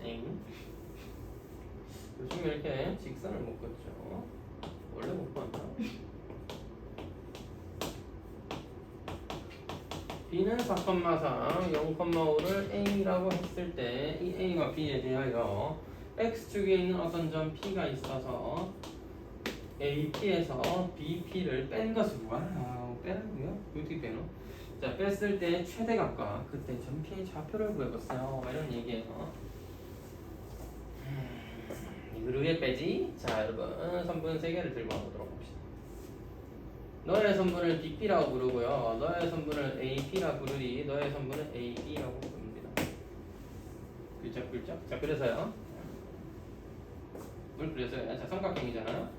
S1: 엥? 요즘 이렇게 직선을 못 긋죠? 원래 못 봤나? B는 4,4, 0,5를 A라고 했을 때 이 A와 B에 대하여 X축에 있는 어떤 점 P가 있어서 AP에서 BP를 뺀 것을 빼라고요? 어떻게 빼노? 자, 뺐을 때 최대값과 그때 점 P의 좌표를 구해봤어요. 이런 얘기예요. 이걸 왜 빼지? 자, 여러분 선분 3개를 들고 와보도록 합시다. 너의 선분을 BP라고 부르고요. 너의 선분을 AP라고 부르니 너의 선분은 AB라고 부릅니다. 글쩍글쩍. 자, 그래서요. 뭘 그래서요? 자, 삼각형이잖아요.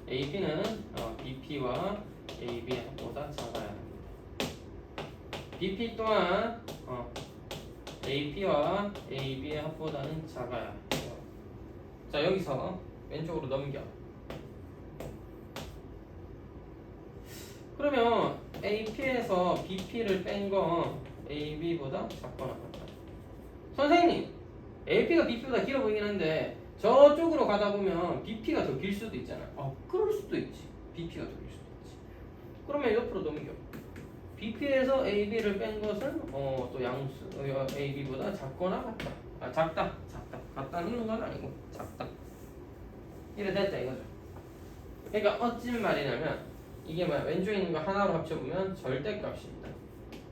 S1: AP는 BP와 AB의 합보다 작아야 합니다. BP 또한 AP와 AB의 합보다는 작아야 해요. 자, 여기서 왼쪽으로 넘겨. 그러면 AP에서 BP를 뺀 거 AB보다 작거나 같다. 선생님, AP가 BP보다 길어 보이긴 한데 저쪽으로 가다 보면 BP가 더 길 수도 있잖아. 그럴 수도 있지. BP가 더 길 수도 있지. 그러면 옆으로 넘겨. BP에서 AB를 뺀 것은 또 양수 AB보다 작거나 같다. 작다. 같다는 건 아니고 작다. 이래 됐다 이거죠. 그러니까 어찌 말이냐면 이게 뭐야? 왼쪽에 있는 거 하나로 합쳐보면 절대값입니다.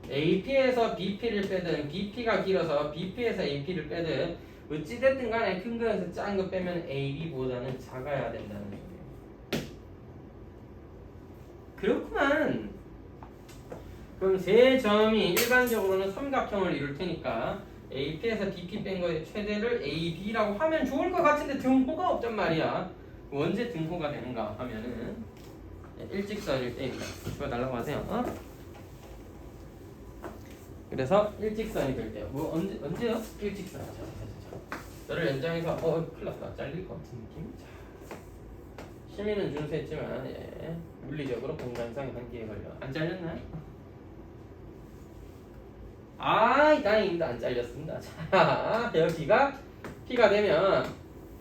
S1: AP에서 BP를 빼든 BP가 길어서 BP에서 AP를 빼든 어찌됐든 간에 큰 거에서 작은 거 빼면 AB보다는 작아야 된다는 소리예요. 그렇구만. 그럼 세 점이 일반적으로는 삼각형을 이룰 테니까 AP에서 BP 뺀 거의 최대를 AB라고 하면 좋을 것 같은데 등호가 없단 말이야. 언제 등호가 되는가 하면은 일직선일 때입니다. 주워달라고 하세요. 그래서 일직선이 될 때요. 언제요? 일직선. 자. 너를 연장해서 큰일 났다. 잘릴 것 같은 느낌. 자. 심의는 준수했지만 물리적으로 공간상의 한계에 걸려. 안 잘렸나? 다행입니다. 안 잘렸습니다. 자, 여기가 P가 되면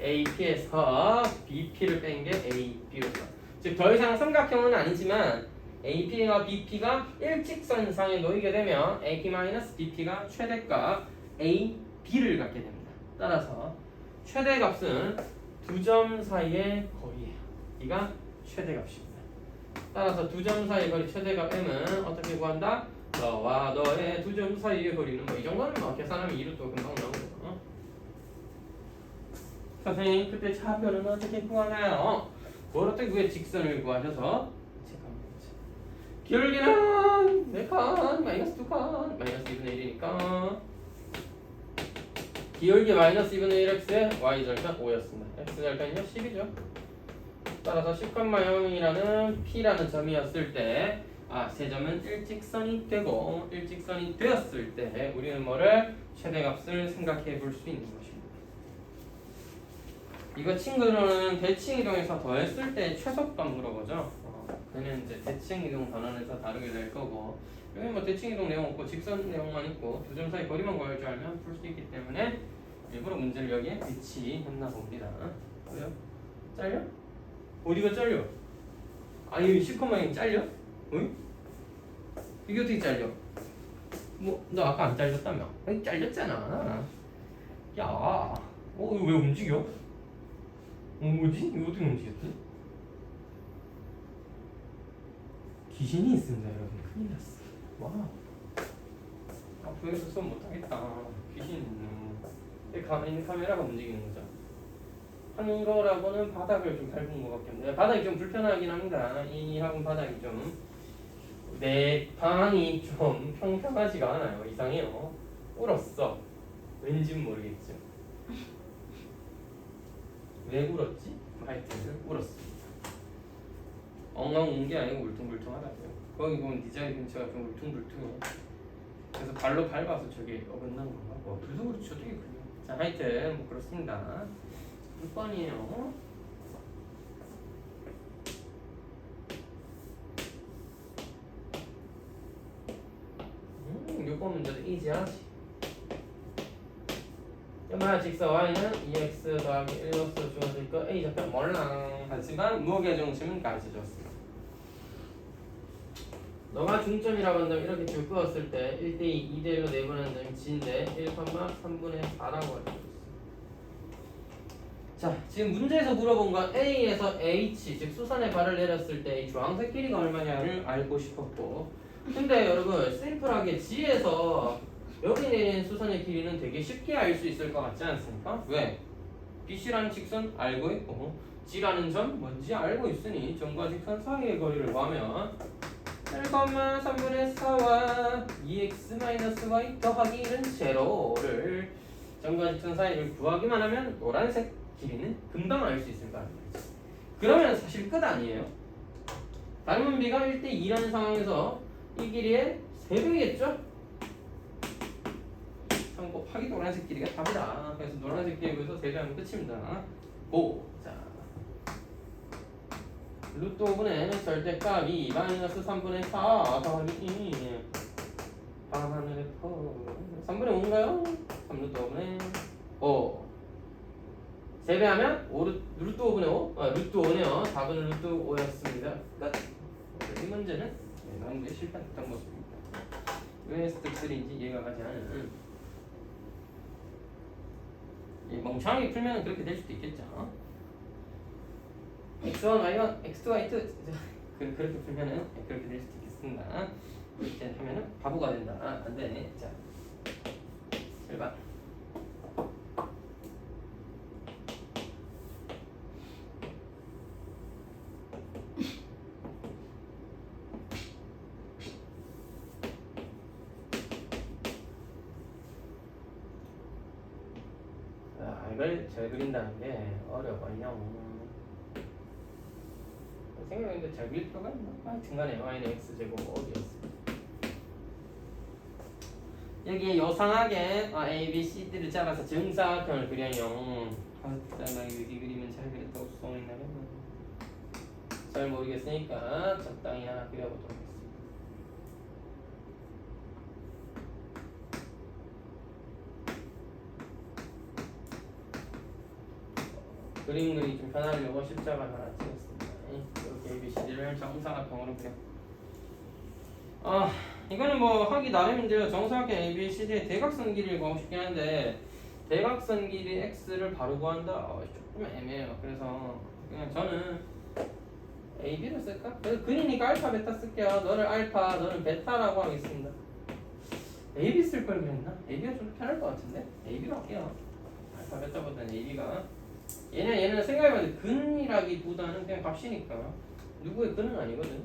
S1: AP에서 BP를 뺀 게 AB로 써. 즉 더 이상 삼각형은 아니지만 AP와 BP가 일직선상에 놓이게 되면 AP-BP가 최대값 AB를 갖게 됩니다. 따라서 최대값은 두 점 사이의 거리예요. 이가 최대값입니다. 따라서 두 점 사이의 거리 최대값 M은 어떻게 구한다? 너와 너의 두 점 사이의 거리는 이 정도는 계산하면 2루트 금방 나오고. 선생님 그때 차별은 어떻게 구하나요? 뭘 어떻게 구해? 직선을 구하셔서 기울기는 4칸 마이너스 2칸 마이너스 2분의 1이니까 기울기 마이너스 2분의 1x에 y절편 5였습니다. x절편이요? 10이죠. 따라서 10,0이라는 P라는 점이었을 때 세 점은 일직선이 되고 일직선이 되었을 때 우리는 뭐를? 최대값을 생각해 볼 수 있는 것입니다. 이거 친구들은 대칭 이동에서 더했을 때 최소값 물어보죠. 걔는 이제 대칭 이동 단원에서 다르게 될 거고, 여기 뭐 대칭 이동 내용 없고 직선 내용만 있고 두 점 사이 거리만 구할 줄 알면 풀 수 있기 때문에 일부러 문제를 여기에 배치했나 봅니다. 왜요? 잘려? 어디가 잘려? 아니 시커먼이 잘려? 응? 이게 어떻게 잘려? 뭐 너 아까 안 잘렸다며? 아니 잘렸잖아. 야, 이거 왜 움직여? 뭐지? 이거 어떻게 움직였지? 귀신이 있습니다, 여러분. 큰일 났어. 와. 앞에서 수업 못하겠다. 귀신 있는 카메라가 움직이는 거죠. 한 거라고는 바닥을 좀 밟은 것 같긴 한데 바닥이 좀 불편하긴 합니다. 이 학원 바닥이 좀 내 방이 좀 평평하지가 않아요. 이상해요. 울었어. 왠진 모르겠죠. 왜 울었지? 하여튼 울었습니다. 엉엉 운 게 아니고 울퉁불퉁하다고요. 거기 보면 디자인 근처가 좀 울퉁불퉁해. 그래서 발로 밟아서 저게 어긋난 건가? 그래서 그렇지 어떻게 그래요? 자 하여튼 뭐 그렇습니다. 6번이에요. 6번 문제도 이지하지. 연말 직사 y는 2x 더하기 1로서 주어질 거 a 좌표 몰라. 하지만 무게의 중심은 가르쳐줬습니다. 너가 중점이라고 한다면 이렇게 줄 그었을 때 1대2, 2대1로 내보내는 점이 g인데 1,3분의 4라고 가르쳐줬습니다. 자, 지금 문제에서 물어본 건 A에서 H, 즉 수선의 발을 내렸을 때 이 주황색 길이가 얼마냐를 알고 싶었고, 근데 여러분 심플하게 G에서 여기 내린 수선의 길이는 되게 쉽게 알 수 있을 것 같지 않습니까? 왜? BC라는 직선 알고 있고 G라는 점 뭔지 알고 있으니 점과 직선 사이의 거리를 구하면 1,3분의 4와 2x-y 더하기 1은 제로를 점과 직선 사이를 구하기만 하면 노란색 길이는 금방 알 수 있을 거란 말이죠. 그러면 사실 끝 아니에요? 닮은 비가 1대2라는 상황에서 이 길이의 3배겠죠? 3 곱하기 노란색 길이가 답이다. 그래서 노란색 길이에 비해서 3배하면 끝입니다. 고! 자, 루트 5분의 절대값이 마이너스 3분의 4 더하기 2 밤하늘의 퍼 3분의 5인가요? 3루트 5분의 5 3배하면 루트 5분의 5? 루트 5네요. 답은 루트 5였습니다. 끝! 이 문제는 난구에 실패했던 모습입니다. 왜 스택들인지 이해가 가지 않은 멍청하게 풀면 그렇게 될 수도 있겠죠. x1, y1, x2, y2 그렇게 풀면은 그렇게 될 수도 있겠습니다. 이렇게 하면은 바보가 된다. 안 되네. 자, 7번. 이걸 잘 그린다는 게 어려워요. 생각해보니까 잘 그릴 필요가 있나? 중간에 y는 x제곱 어디였어요? 여기에 요상하게 A, B, C, D를 잡아서 정사각형을 그려요. 나 여기 그리면 잘 그렸다고 수긍했나요? 잘 모르겠으니까 적당히 하나 그려보도록 하겠습니다. 그림 그리기 좀 편하려고 십자가 하나 찍었습니다. 이렇게 ABCD를 정사각형으로 그려. 이거는 뭐 하기 나름인데요. 정사각형 ABCD의 대각선 길이를 구하고 싶긴 한데 대각선 길이 X를 바로 구한다? 조금 애매해요. 그래서 그냥 저는 AB를 쓸까? 그래서 그리니까 알파 베타 쓸게요. 너를 알파, 너는 베타라고 하겠습니다. AB 쓸 걸 그랬나? AB가 좀 편할 것 같은데? AB로 할게요. 알파 베타보다는 AB가 얘는 생각해봤는데 근이라기보다는 그냥 값이니까 누구의 근은 아니거든.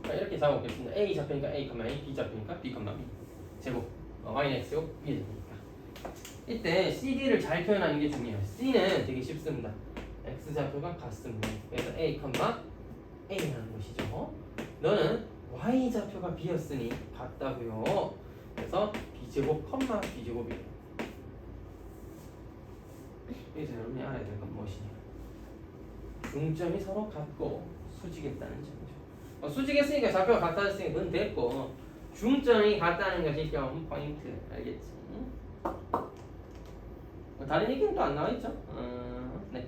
S1: 이렇게 잡아보겠습니다. A 잡히니까 A, B 잡히니까 B, B 제곱 Y는 X고 B에 되니까 이때 CD를 잘 표현하는 게 중요해요. C는 되게 쉽습니다. X 좌표가 같습니다. 그래서 A, A라는 것이죠. 너는 Y 좌표가 B였으니 같다고요. 그래서 B제곱, B제곱이에요. 여기서 여러분이 알아야 될 건 무엇이냐? 중점이 서로 같고 수직했다는 점이죠. 수직했으니까 좌표가 같아졌으니까 그건 됐고 중점이 같다는 것이 좀 포인트. 알겠지? 다른 얘기는 또 안 나와있죠? 네.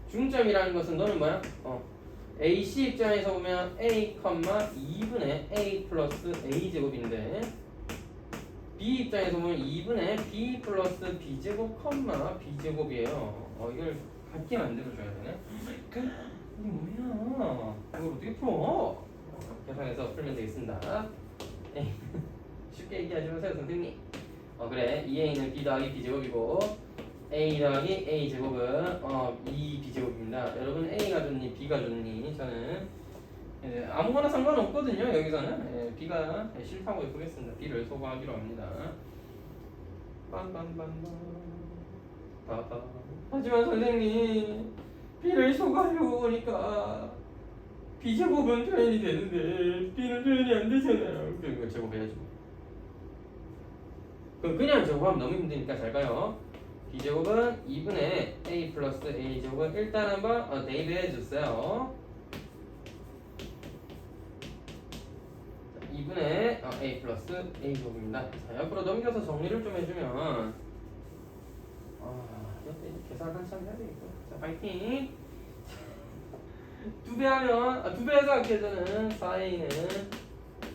S1: 중점이라는 것은 너는 뭐야? AC 입장에서 보면 A, 2분의 A 플러스 A 제곱인데 B 입장에서 보면 2분의 B 플러스 B 제곱, B 제곱이에요. 이걸 같게 만들어줘야 되네. 이게 뭐야? 이걸 어떻게 풀어? 계산해서 풀면 되겠습니다. 쉽게 얘기하지 마세요, 선생님. 그래. 2A는 B 더하기 B 제곱이고 A 더하기 A 제곱은 2B 제곱입니다. 여러분 A가 좋니 B가 좋니? 저는 아무거나 상관없거든요. 여기서는 B가 싫다고 해보겠습니다. B를 소거하기로 합니다. 빰빰빰빰 빠빠. 하지만 선생님 B를 소거하려고 보니까 B 제곱은 표현이 되는데 B는 표현이 안 되잖아요. 그럼 제곱해야죠. 그럼 그냥 제곱하면 너무 힘드니까 잘 가요. B제곱은 2분의 A 플러스 A 제곱은 일단 한번 대입해 주세요. 2분의 A 플러스 A 제곱입니다. 자, 옆으로 넘겨서 정리를 좀 해주면 이렇게 계산 한참 해야 되겠고. 자, 파이팅! 2배 하면 2배해서 할게 저는 4A는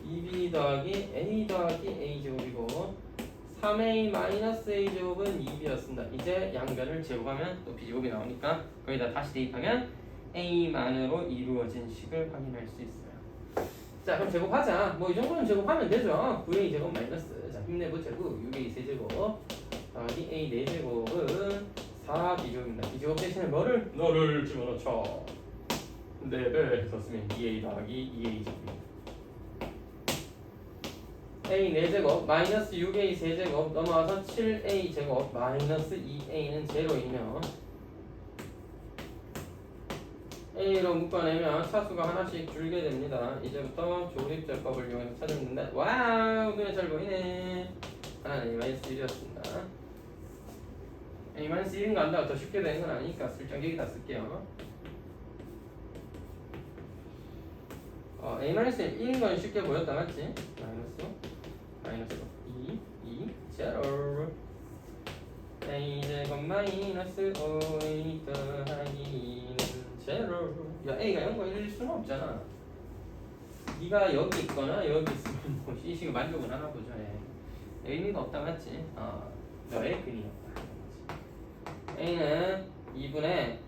S1: 2B 더하기 A 더하기 A 제곱이고 3A 마이너스 A 제곱은 2B였습니다. 이제 양변을 제곱하면 또 B 제곱이 나오니까 거기다 다시 대입하면 A만으로 이루어진 식을 확인할 수 있어요. 자, 그럼 제곱하자. 뭐 이 정도는 제곱하면 되죠. 9A 제곱 마이너스. 자, 힘내보자고. 6A 세제곱 더하기 A 4제곱은 4B 제곱입니다. B 제곱 대신에 뭐를? 너를 집어넣죠. 4배 썼으면 2A 더하기 2A 제곱입니다. A 4제곱 마이너스 6A 세제곱 넘어와서 7A 제곱 마이너스 2A는 제로이며 A로 묶어내면 차수가 하나씩 줄게 됩니다. 이제부터 조립제법을 이용해서 찾으면 된다. 와우, 눈에 잘 보이네. 하나는 A-1이었습니다. A-1인 거 안다고 더 쉽게 되는 건 아니니까 슬쩍 여기다 쓸게요. A-1인 건 쉽게 보였다, 맞지? 마이너스 2, 0 A제곱 마이너스 5A 더하기 0 야, A가 0과 1일 수는 없잖아. 네가 여기 있거나 여기 있으면 뭐 이 식을 만족은 하나 보죠. 의미가 없다, 맞지? 너의 근이 없다. A는 2분의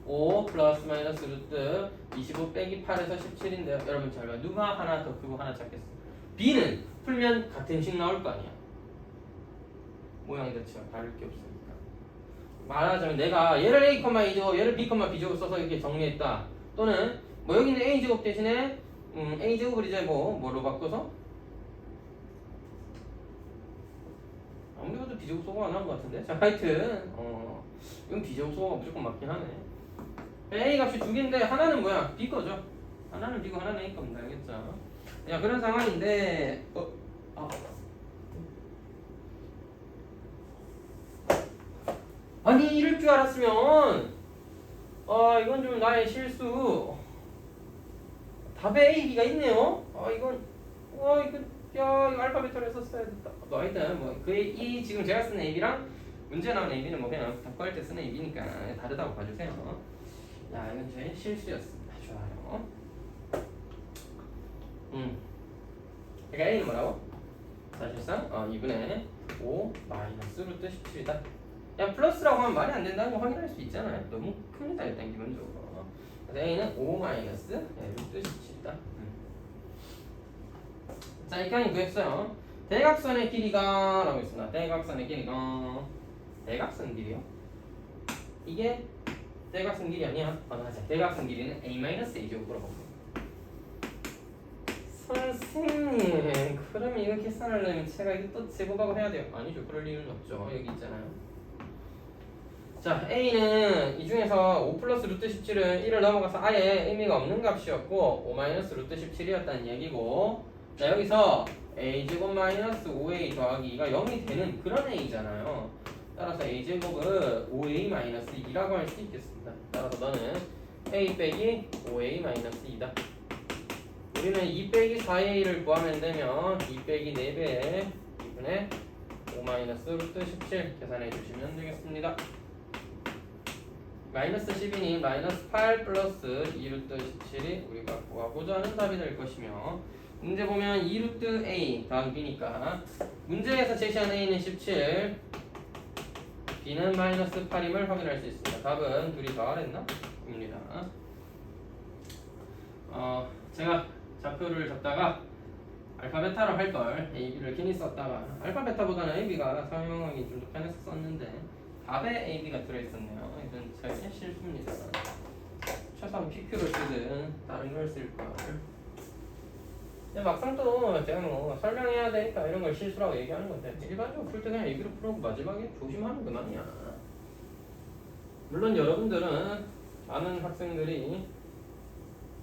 S1: 5 플러스 마이너스 루트 25 빼기 8에서 17인데요. 여러분 잘 봐요. 누가 하나 더 크고 하나 작겠어? B는 풀면 같은 식 나올 거 아니야. 모양 자체가 다를 게 없으니까. 말하자면 내가 얘를 A, 2제곱, 얘를 B, B제곱 써서 이렇게 정리했다. 또는 뭐 여기는 A제곱 대신에 A제곱을 이제 뭐로 바꿔서 아무리 봐도 B제곱 소거가 나온 것 같은데. 자, 하여튼 이건 B제곱 소거가 무조건 맞긴 하네. A 값이 두 개인데 하나는 뭐야? B 거죠. 하나는 B고 하나는 A 겁니다. 알겠죠? 야, 그런 상황인데 아니 이럴 줄 알았으면 이건 좀 나의 실수. 답에 A, B가 있네요. 이건 이거 알파벳으로 했었어야 됐다. 하여튼 이 지금 제가 쓰는 AB랑 문제 나온 AB는 그냥 답할 때 쓰는 AB니까 다르다고 봐주세요. 야, 이건 저의 실수였습니다. 좋아요. 그러니까 A는 뭐라고? 사실상 2분의 5 마이너스 루트 17이다. 야, 플러스라고 하면 말이 안 된다는 거 확인할 수 있잖아요. 너무 큽니다, 일단 기본적으로. 그래서 A는 5 마이너스 루트 17이다. 자, 이렇게 하니 구했어요. 대각선의 길이가 라고 있습니다. 대각선의 길이가 대각선 길이요? 이게 대각선 길이 아니야? 맞아. 대각선 길이는 A-A 제곱으로 바꿔. 선생님, 그러면 이거 계산하려면 제가 이거 또 제곱하고 해야 돼요? 아니죠, 그럴 이유는 없죠. 여기 있잖아요. 자, A는 이 중에서 5 플러스 루트 17은 1을 넘어가서 아예 의미가 없는 값이었고 5 마이너스 루트 17이었다는 얘기고 자 여기서 a제곱 마이너스 5a 더하기 2가 0이 되는 그런 a잖아요. 따라서 a제곱은 5a 마이너스 2라고 할 수 있겠습니다. 따라서 너는 a 빼기 5a 마이너스 2다. 우리는 2 빼기 4a를 구하면 되면 2 빼기 4배 2분의 5 마이너스 루트 17 계산해 주시면 되겠습니다. 마이너스 10이니 마이너스 8 플러스 2 루트 17이 우리가 구하고자 하는 답이 될 것이며, 문제 보면 2 루트 a 더하기 b니까 문제에서 제시한 a는 17, b는 마이너스 8임을 확인할 수 있습니다. 답은 둘이 더하랬나? 입니다. 제가 좌표를 잡다가 알파 베타로 할 걸 a, b를 괜히 썼다가 알파 베타보다는 a, b가 사용하기 좀 더 편해서 썼는데 답에 a, b가 들어있었네요. 이건 저의 실수입니다. 최소한 PQ를 쓰든 다른 걸 쓸걸. 근데 막상 또 제가 뭐 설명해야 되니까 이런 걸 실수라고 얘기하는 건데, 일반적으로 풀 때 그냥 얘기를 풀어보고 마지막에 조심하면 그만이야. 물론 여러분들은 많은 학생들이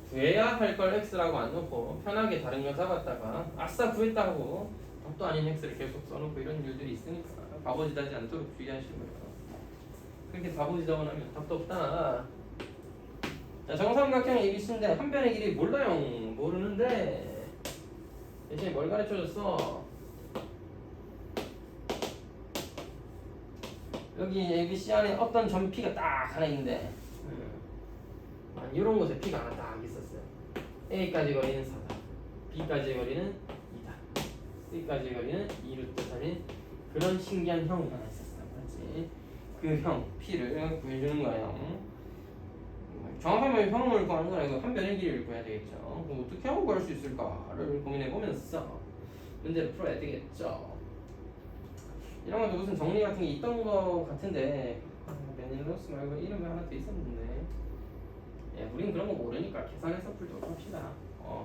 S1: 구해야 할 걸 x라고 안 놓고 편하게 다른 거 잡았다가 아싸 구했다고 답도 아닌 x를 계속 써놓고 이런 일들이 있으니까 바보짓하지 않도록 주의하시고요. 그렇게 바보짓 적어놓으면 답도 없다. 자, 정삼각형 ABC인데 한 변의 길이 몰라요. 모르는데 대신에 뭘 가르쳐줬어? 여기 ABC 안에 어떤 점 P가 딱 하나 있는데 이런 곳에 P가 하나 딱 있었어요. A까지 거리는 4다, B까지 거리는 2다, C까지 거리는 2루트 3인 그런 신기한 형이 하나 있었어. 맞지? 그 형 P를 구해주는 거예요. 정확하면 형을 구하는 건 아니고 한 변의 길이를 구해야 되겠죠. 그럼 어떻게 하고 구할 수 있을까를 고민해보면서 문제를 풀어야 되겠죠. 이런 것도 무슨 정리 같은 게 있던 거 같은데 메닐로스 말고 이름이 하나 더 있었는데, 예, 우린 그런 거 모르니까 계산해서 풀도록 합시다.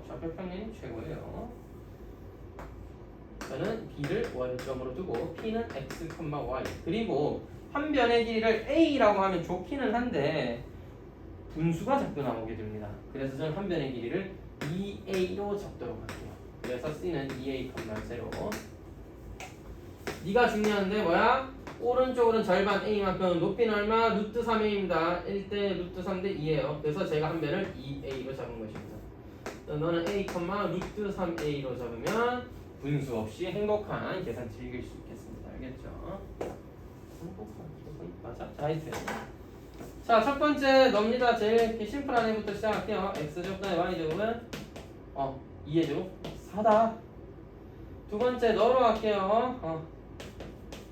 S1: 좌표 평면이 최고예요. 저는 B를 원점으로 두고 P는 X, Y, 그리고 한 변의 길이를 A라고 하면 좋기는 한데 분수가 자꾸 나오게 됩니다. 그래서 저는 한 변의 길이를 2A로 잡도록 할게요. 그래서 C는 2A,0. 네가 중요한데 뭐야? 오른쪽으로는 절반 A만큼 높이는 얼마? 루트 3A입니다. 1대 루트 3대 2예요. 그래서 제가 한 변을 2A로 잡은 것입니다. 너는 A, 루트 3A로 잡으면 분수 없이 행복한 계산 즐길 수 있겠습니다. 알겠죠? 행복한 계산 맞아? 자, 하여튼 자, 첫 번째 놉니다. 제일 심플한 애부터 시작할게요. x제곱 더하기 y제곱은 2의 제곱 4다. 두 번째 너로 할게요.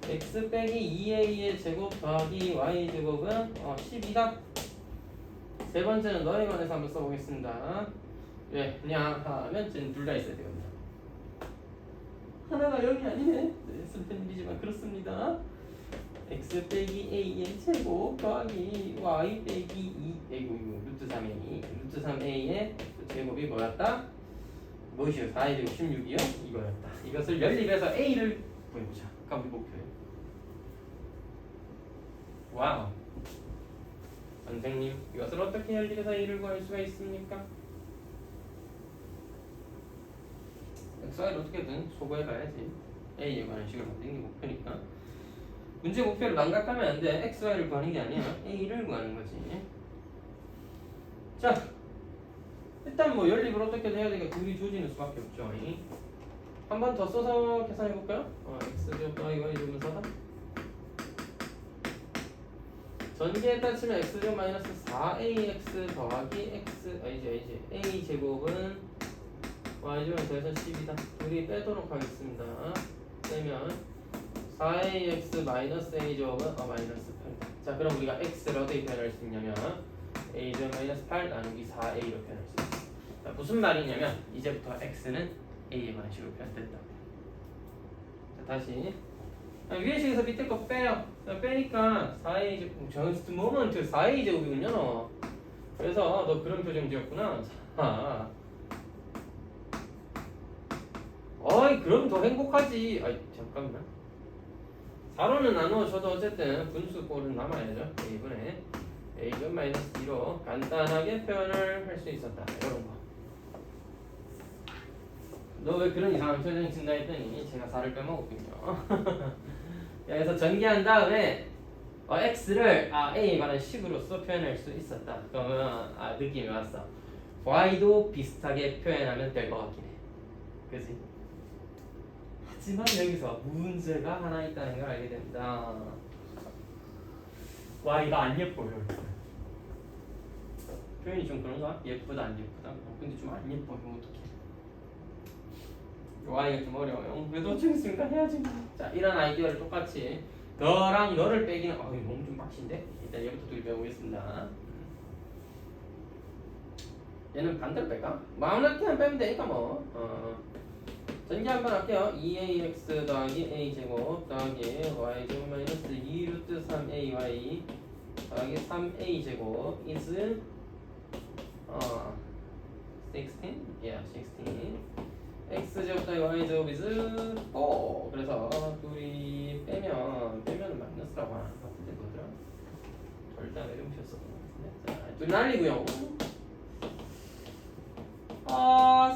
S1: x 빼기 2a의 제곱 더하기 y제곱은 12다. 세 번째는 너에 관해서 한번 써보겠습니다. 왜? 그냥 하면 둘 다 있어야 되거든요. 하나가 0이 아니네. 네, 슬픈 일이지만 그렇습니다. x 빼기 a의 제곱 더하기 y 빼기 2 루트 3a 루트 3a의 제곱이 뭐였다? 무엇이요? 4의 제곱 16이요? 이거였다. 이것을 연립해서 a를 구해보자. 아까 우리 목표예요. 와우. 선생님, 이것을 어떻게 연립해서 a를 구할 수가 있습니까? xy를 어떻게든 소거해가야지. a에 관한 식을 만드는 게 목표니까. 문제 목표를 망각하면 안 돼. x, y를 구하는 게 아니야. a를 구하는 거지. 자, 일단 뭐 연립을 어떻게 해야 되니까 둘이 조지는 수밖에 없죠. 한 번 더 써서 계산해 볼까요? x제곱 더하기 y제곱은 4다. 전개에 따치면 x제곱 마이너스 4ax 더하기 x a 제곱은 y제곱은 더해서 10이다. 둘이 빼도록 하겠습니다. 빼면 4ax 마이너스 a제곱은 마이너스 8이다. 자, 그럼 우리가 x를 어떻게 표현할 수 있냐면 a제곱 마이너스 8 나누기 4a로 표현할 수 있어. 자, 무슨 말이냐면 이제부터 x는 a의 방식으로 표현된다. 자, 다시 위에 식에서 밑에 거 빼요. 자, 빼니까 4a 제곱 just moment 4a 제곱이군요. 너. 그래서 너 그런 표정 지었구나. 자, 어이 그럼 더 행복하지. 아이 잠깐만. 4로는 나누어줘도 어쨌든 분수꼴은 남아야죠. a분의 a점 마이너스 2로 간단하게 표현을 할 수 있었다. 이런 거. 너 왜 그런 이상한 표정 짓나 했더니 제가 살을 빼먹었군요. 그래서 전개한 다음에 x를 a에 관한 식으로서 표현할 수 있었다. 그러면 느낌이 왔어. y도 비슷하게 표현하면 될 것 같긴 해. 그지? 하지만 여기서 문제가 하나 있다는 걸 알게 됩니다. y가 안 예뻐요. 표현이 좀 그런가? 예쁘다 안 예쁘다? 근데 좀 안 예뻐요. 어떡해. y가 좀 어려워요. 그래도 어쩔 수 있습니까? 해야지. 자, 이런 아이디어를 똑같이 너랑 너를 빼기는 너무 좀 빡신데? 일단 얘부터 둘이 배우겠습니다. 얘는 반대로 뺄까? 마음먹기만 빼면 되니까 뭐. 전개 한번 할게요. 2ax 더하기 a제곱 더하기 y제곱 마이너스 2 루트 3ay 더하기 3a제곱 is 16? Yeah, 16. x제곱 더하기 y제곱 is 4. 그래서 둘이 빼면 마이너스라고 하는 것 같은데 뭐더라? 절대 안 이름표였었던 것 같은데. 자, 둘 날리고요.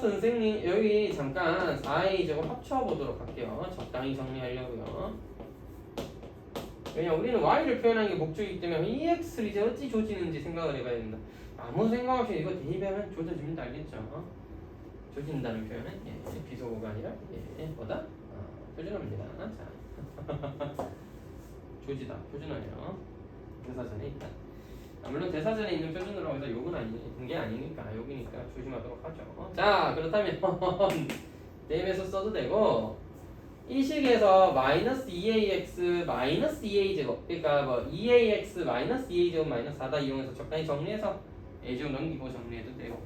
S1: 선생님 여기 잠깐 4a 제곱 합쳐보도록 할게요. 적당히 정리하려고요. 왜냐면 우리는 y를 표현하는 게 목적이기 때문에 이 x를 이제 어찌 조지는지 생각을 해봐야 된다. 아무 생각 없이 이거 대입하면 조져집니다. 알겠죠? 조진다는 표현은 비속어가 아니라 뭐다? 표준어입니다. 자, 조지다, 표준어예요. 대사전에 있다. 물론 대사전에 있는 표준어라고 해서 욕은 아닌 게 아니니까 욕이니까 조심하도록 하죠. 자, 그렇다면 대입해서 써도 되고 이 식에서 마이너스 2ax 마이너스 2a제곱 그러니까 뭐 2ax 마이너스 2a제곱 마이너스 4다 이용해서 적당히 정리해서 a제곱 넘기고 정리해도 되고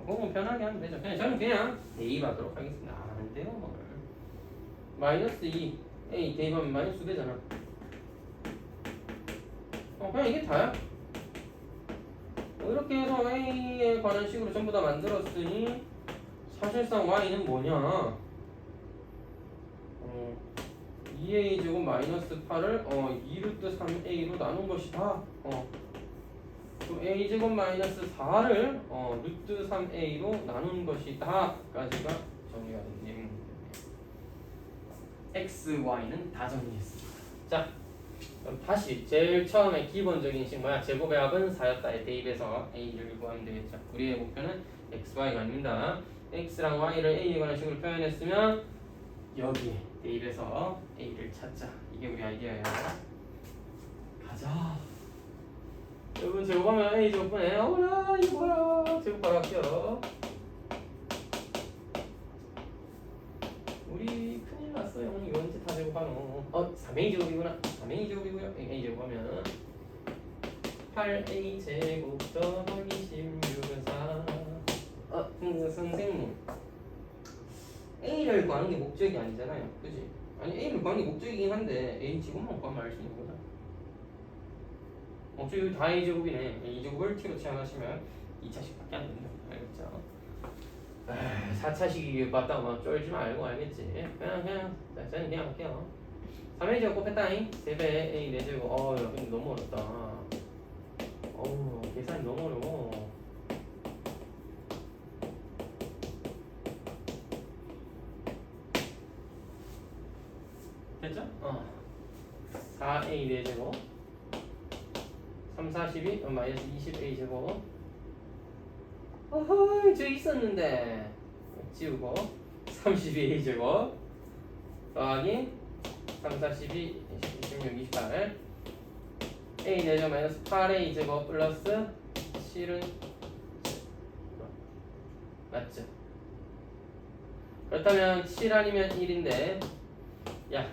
S1: 그건 편하게 하면 되죠. 저는 그냥 대입하도록 하겠습니다. 안 돼요 뭘. 마이너스 2 a 대입하면 마이너스 되잖아. 그냥 이게 다야. 이렇게 해서 a에 관한 식으로 전부 다 만들었으니 사실상 y는 뭐냐? 2a 제곱 마이너스 8을 2루트 3a로 나눈 것이다. 또 a 제곱 마이너스 4를 루트 3a로 나눈 것이다. 까지가 정리가 된 내용입니다. x, y는 다 정리했습니다. 자, 그럼 다시 제일 처음에 기본적인 식 뭐야? 제곱의 합은 4였다에 대입해서 a를 구하면 되겠죠. 우리의 목표는 x, y가 아닙니다. x랑 y를 a에 관한 식으로 표현했으면 여기에 대입해서 a를 찾자. 이게 우리 아이디어예요. 가자. 여러분 제곱하면 a 제곱분에 어머나 이거 뭐야? 제곱 바로 할게요. 우리 큰일 났어요. 이거 언제 다 제곱하노? 3a 제곱이구나. 3a 제곱이고요. a 제곱하면 8a 제곱 더하기 16은 4. 선생님 a를 구하는 게 목적이 아니잖아요. 그지? 아니 a를 구하는 게 목적이긴 한데 a 제곱만 구하면 알 수 있는 거다. 여기 다 a 제곱이네. a 제곱을 t로 치환하시면 2차식밖에 안 된다. 알겠죠? 4차식이 봤다고 막 쫄지 말고 알겠지? 그냥 저는 그냥 할게요. 3a 제곱 곱했다잉 3배 a 4제곱 야 근데 너무 어렵다. 계산이 너무 어려워. 됐죠? 4a 4제곱 3, 42 마이너스 20a 제곱 어허이 저 있었는데 지우고 32a 제곱 더하기 3, 42 16, 28 a 4제곱 마이너스 8a 제곱 플러스 7은 맞죠? 그렇다면 7 아니면 1인데 야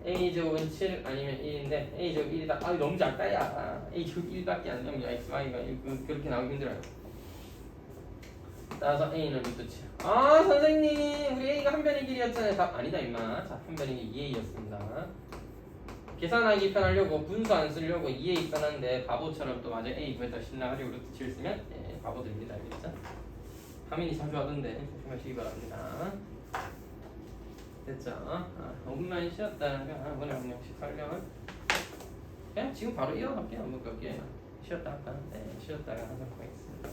S1: a 제곱은 7 아니면 1인데 a 제곱 1이다. 너무 작다 야. a 제곱 1밖에 안 나오면 x, y가 그렇게 나오기 힘들어요. 따라서 a는 루트 7. 선생님 우리 a가 한 변의 길이였잖아요. 답 아니다 임마. 자, 한 변의 길이 2a였습니다. 계산하기 편하려고 분수 안 쓰려고 2a 써놨는데 바보처럼 또 맞아 a 구했다 신나가지고 루트 7 쓰면 바보들입니다. 알겠죠? 하민이 자주 하던데 조심하시기 바랍니다. 됐죠? 5분만 쉬었다는 거 오늘 한 명씩 설명을 그냥 지금 바로 이어갈게요. 뭐 그렇게 쉬었다 할까? 네, 쉬었다가 하도록 하겠습니다.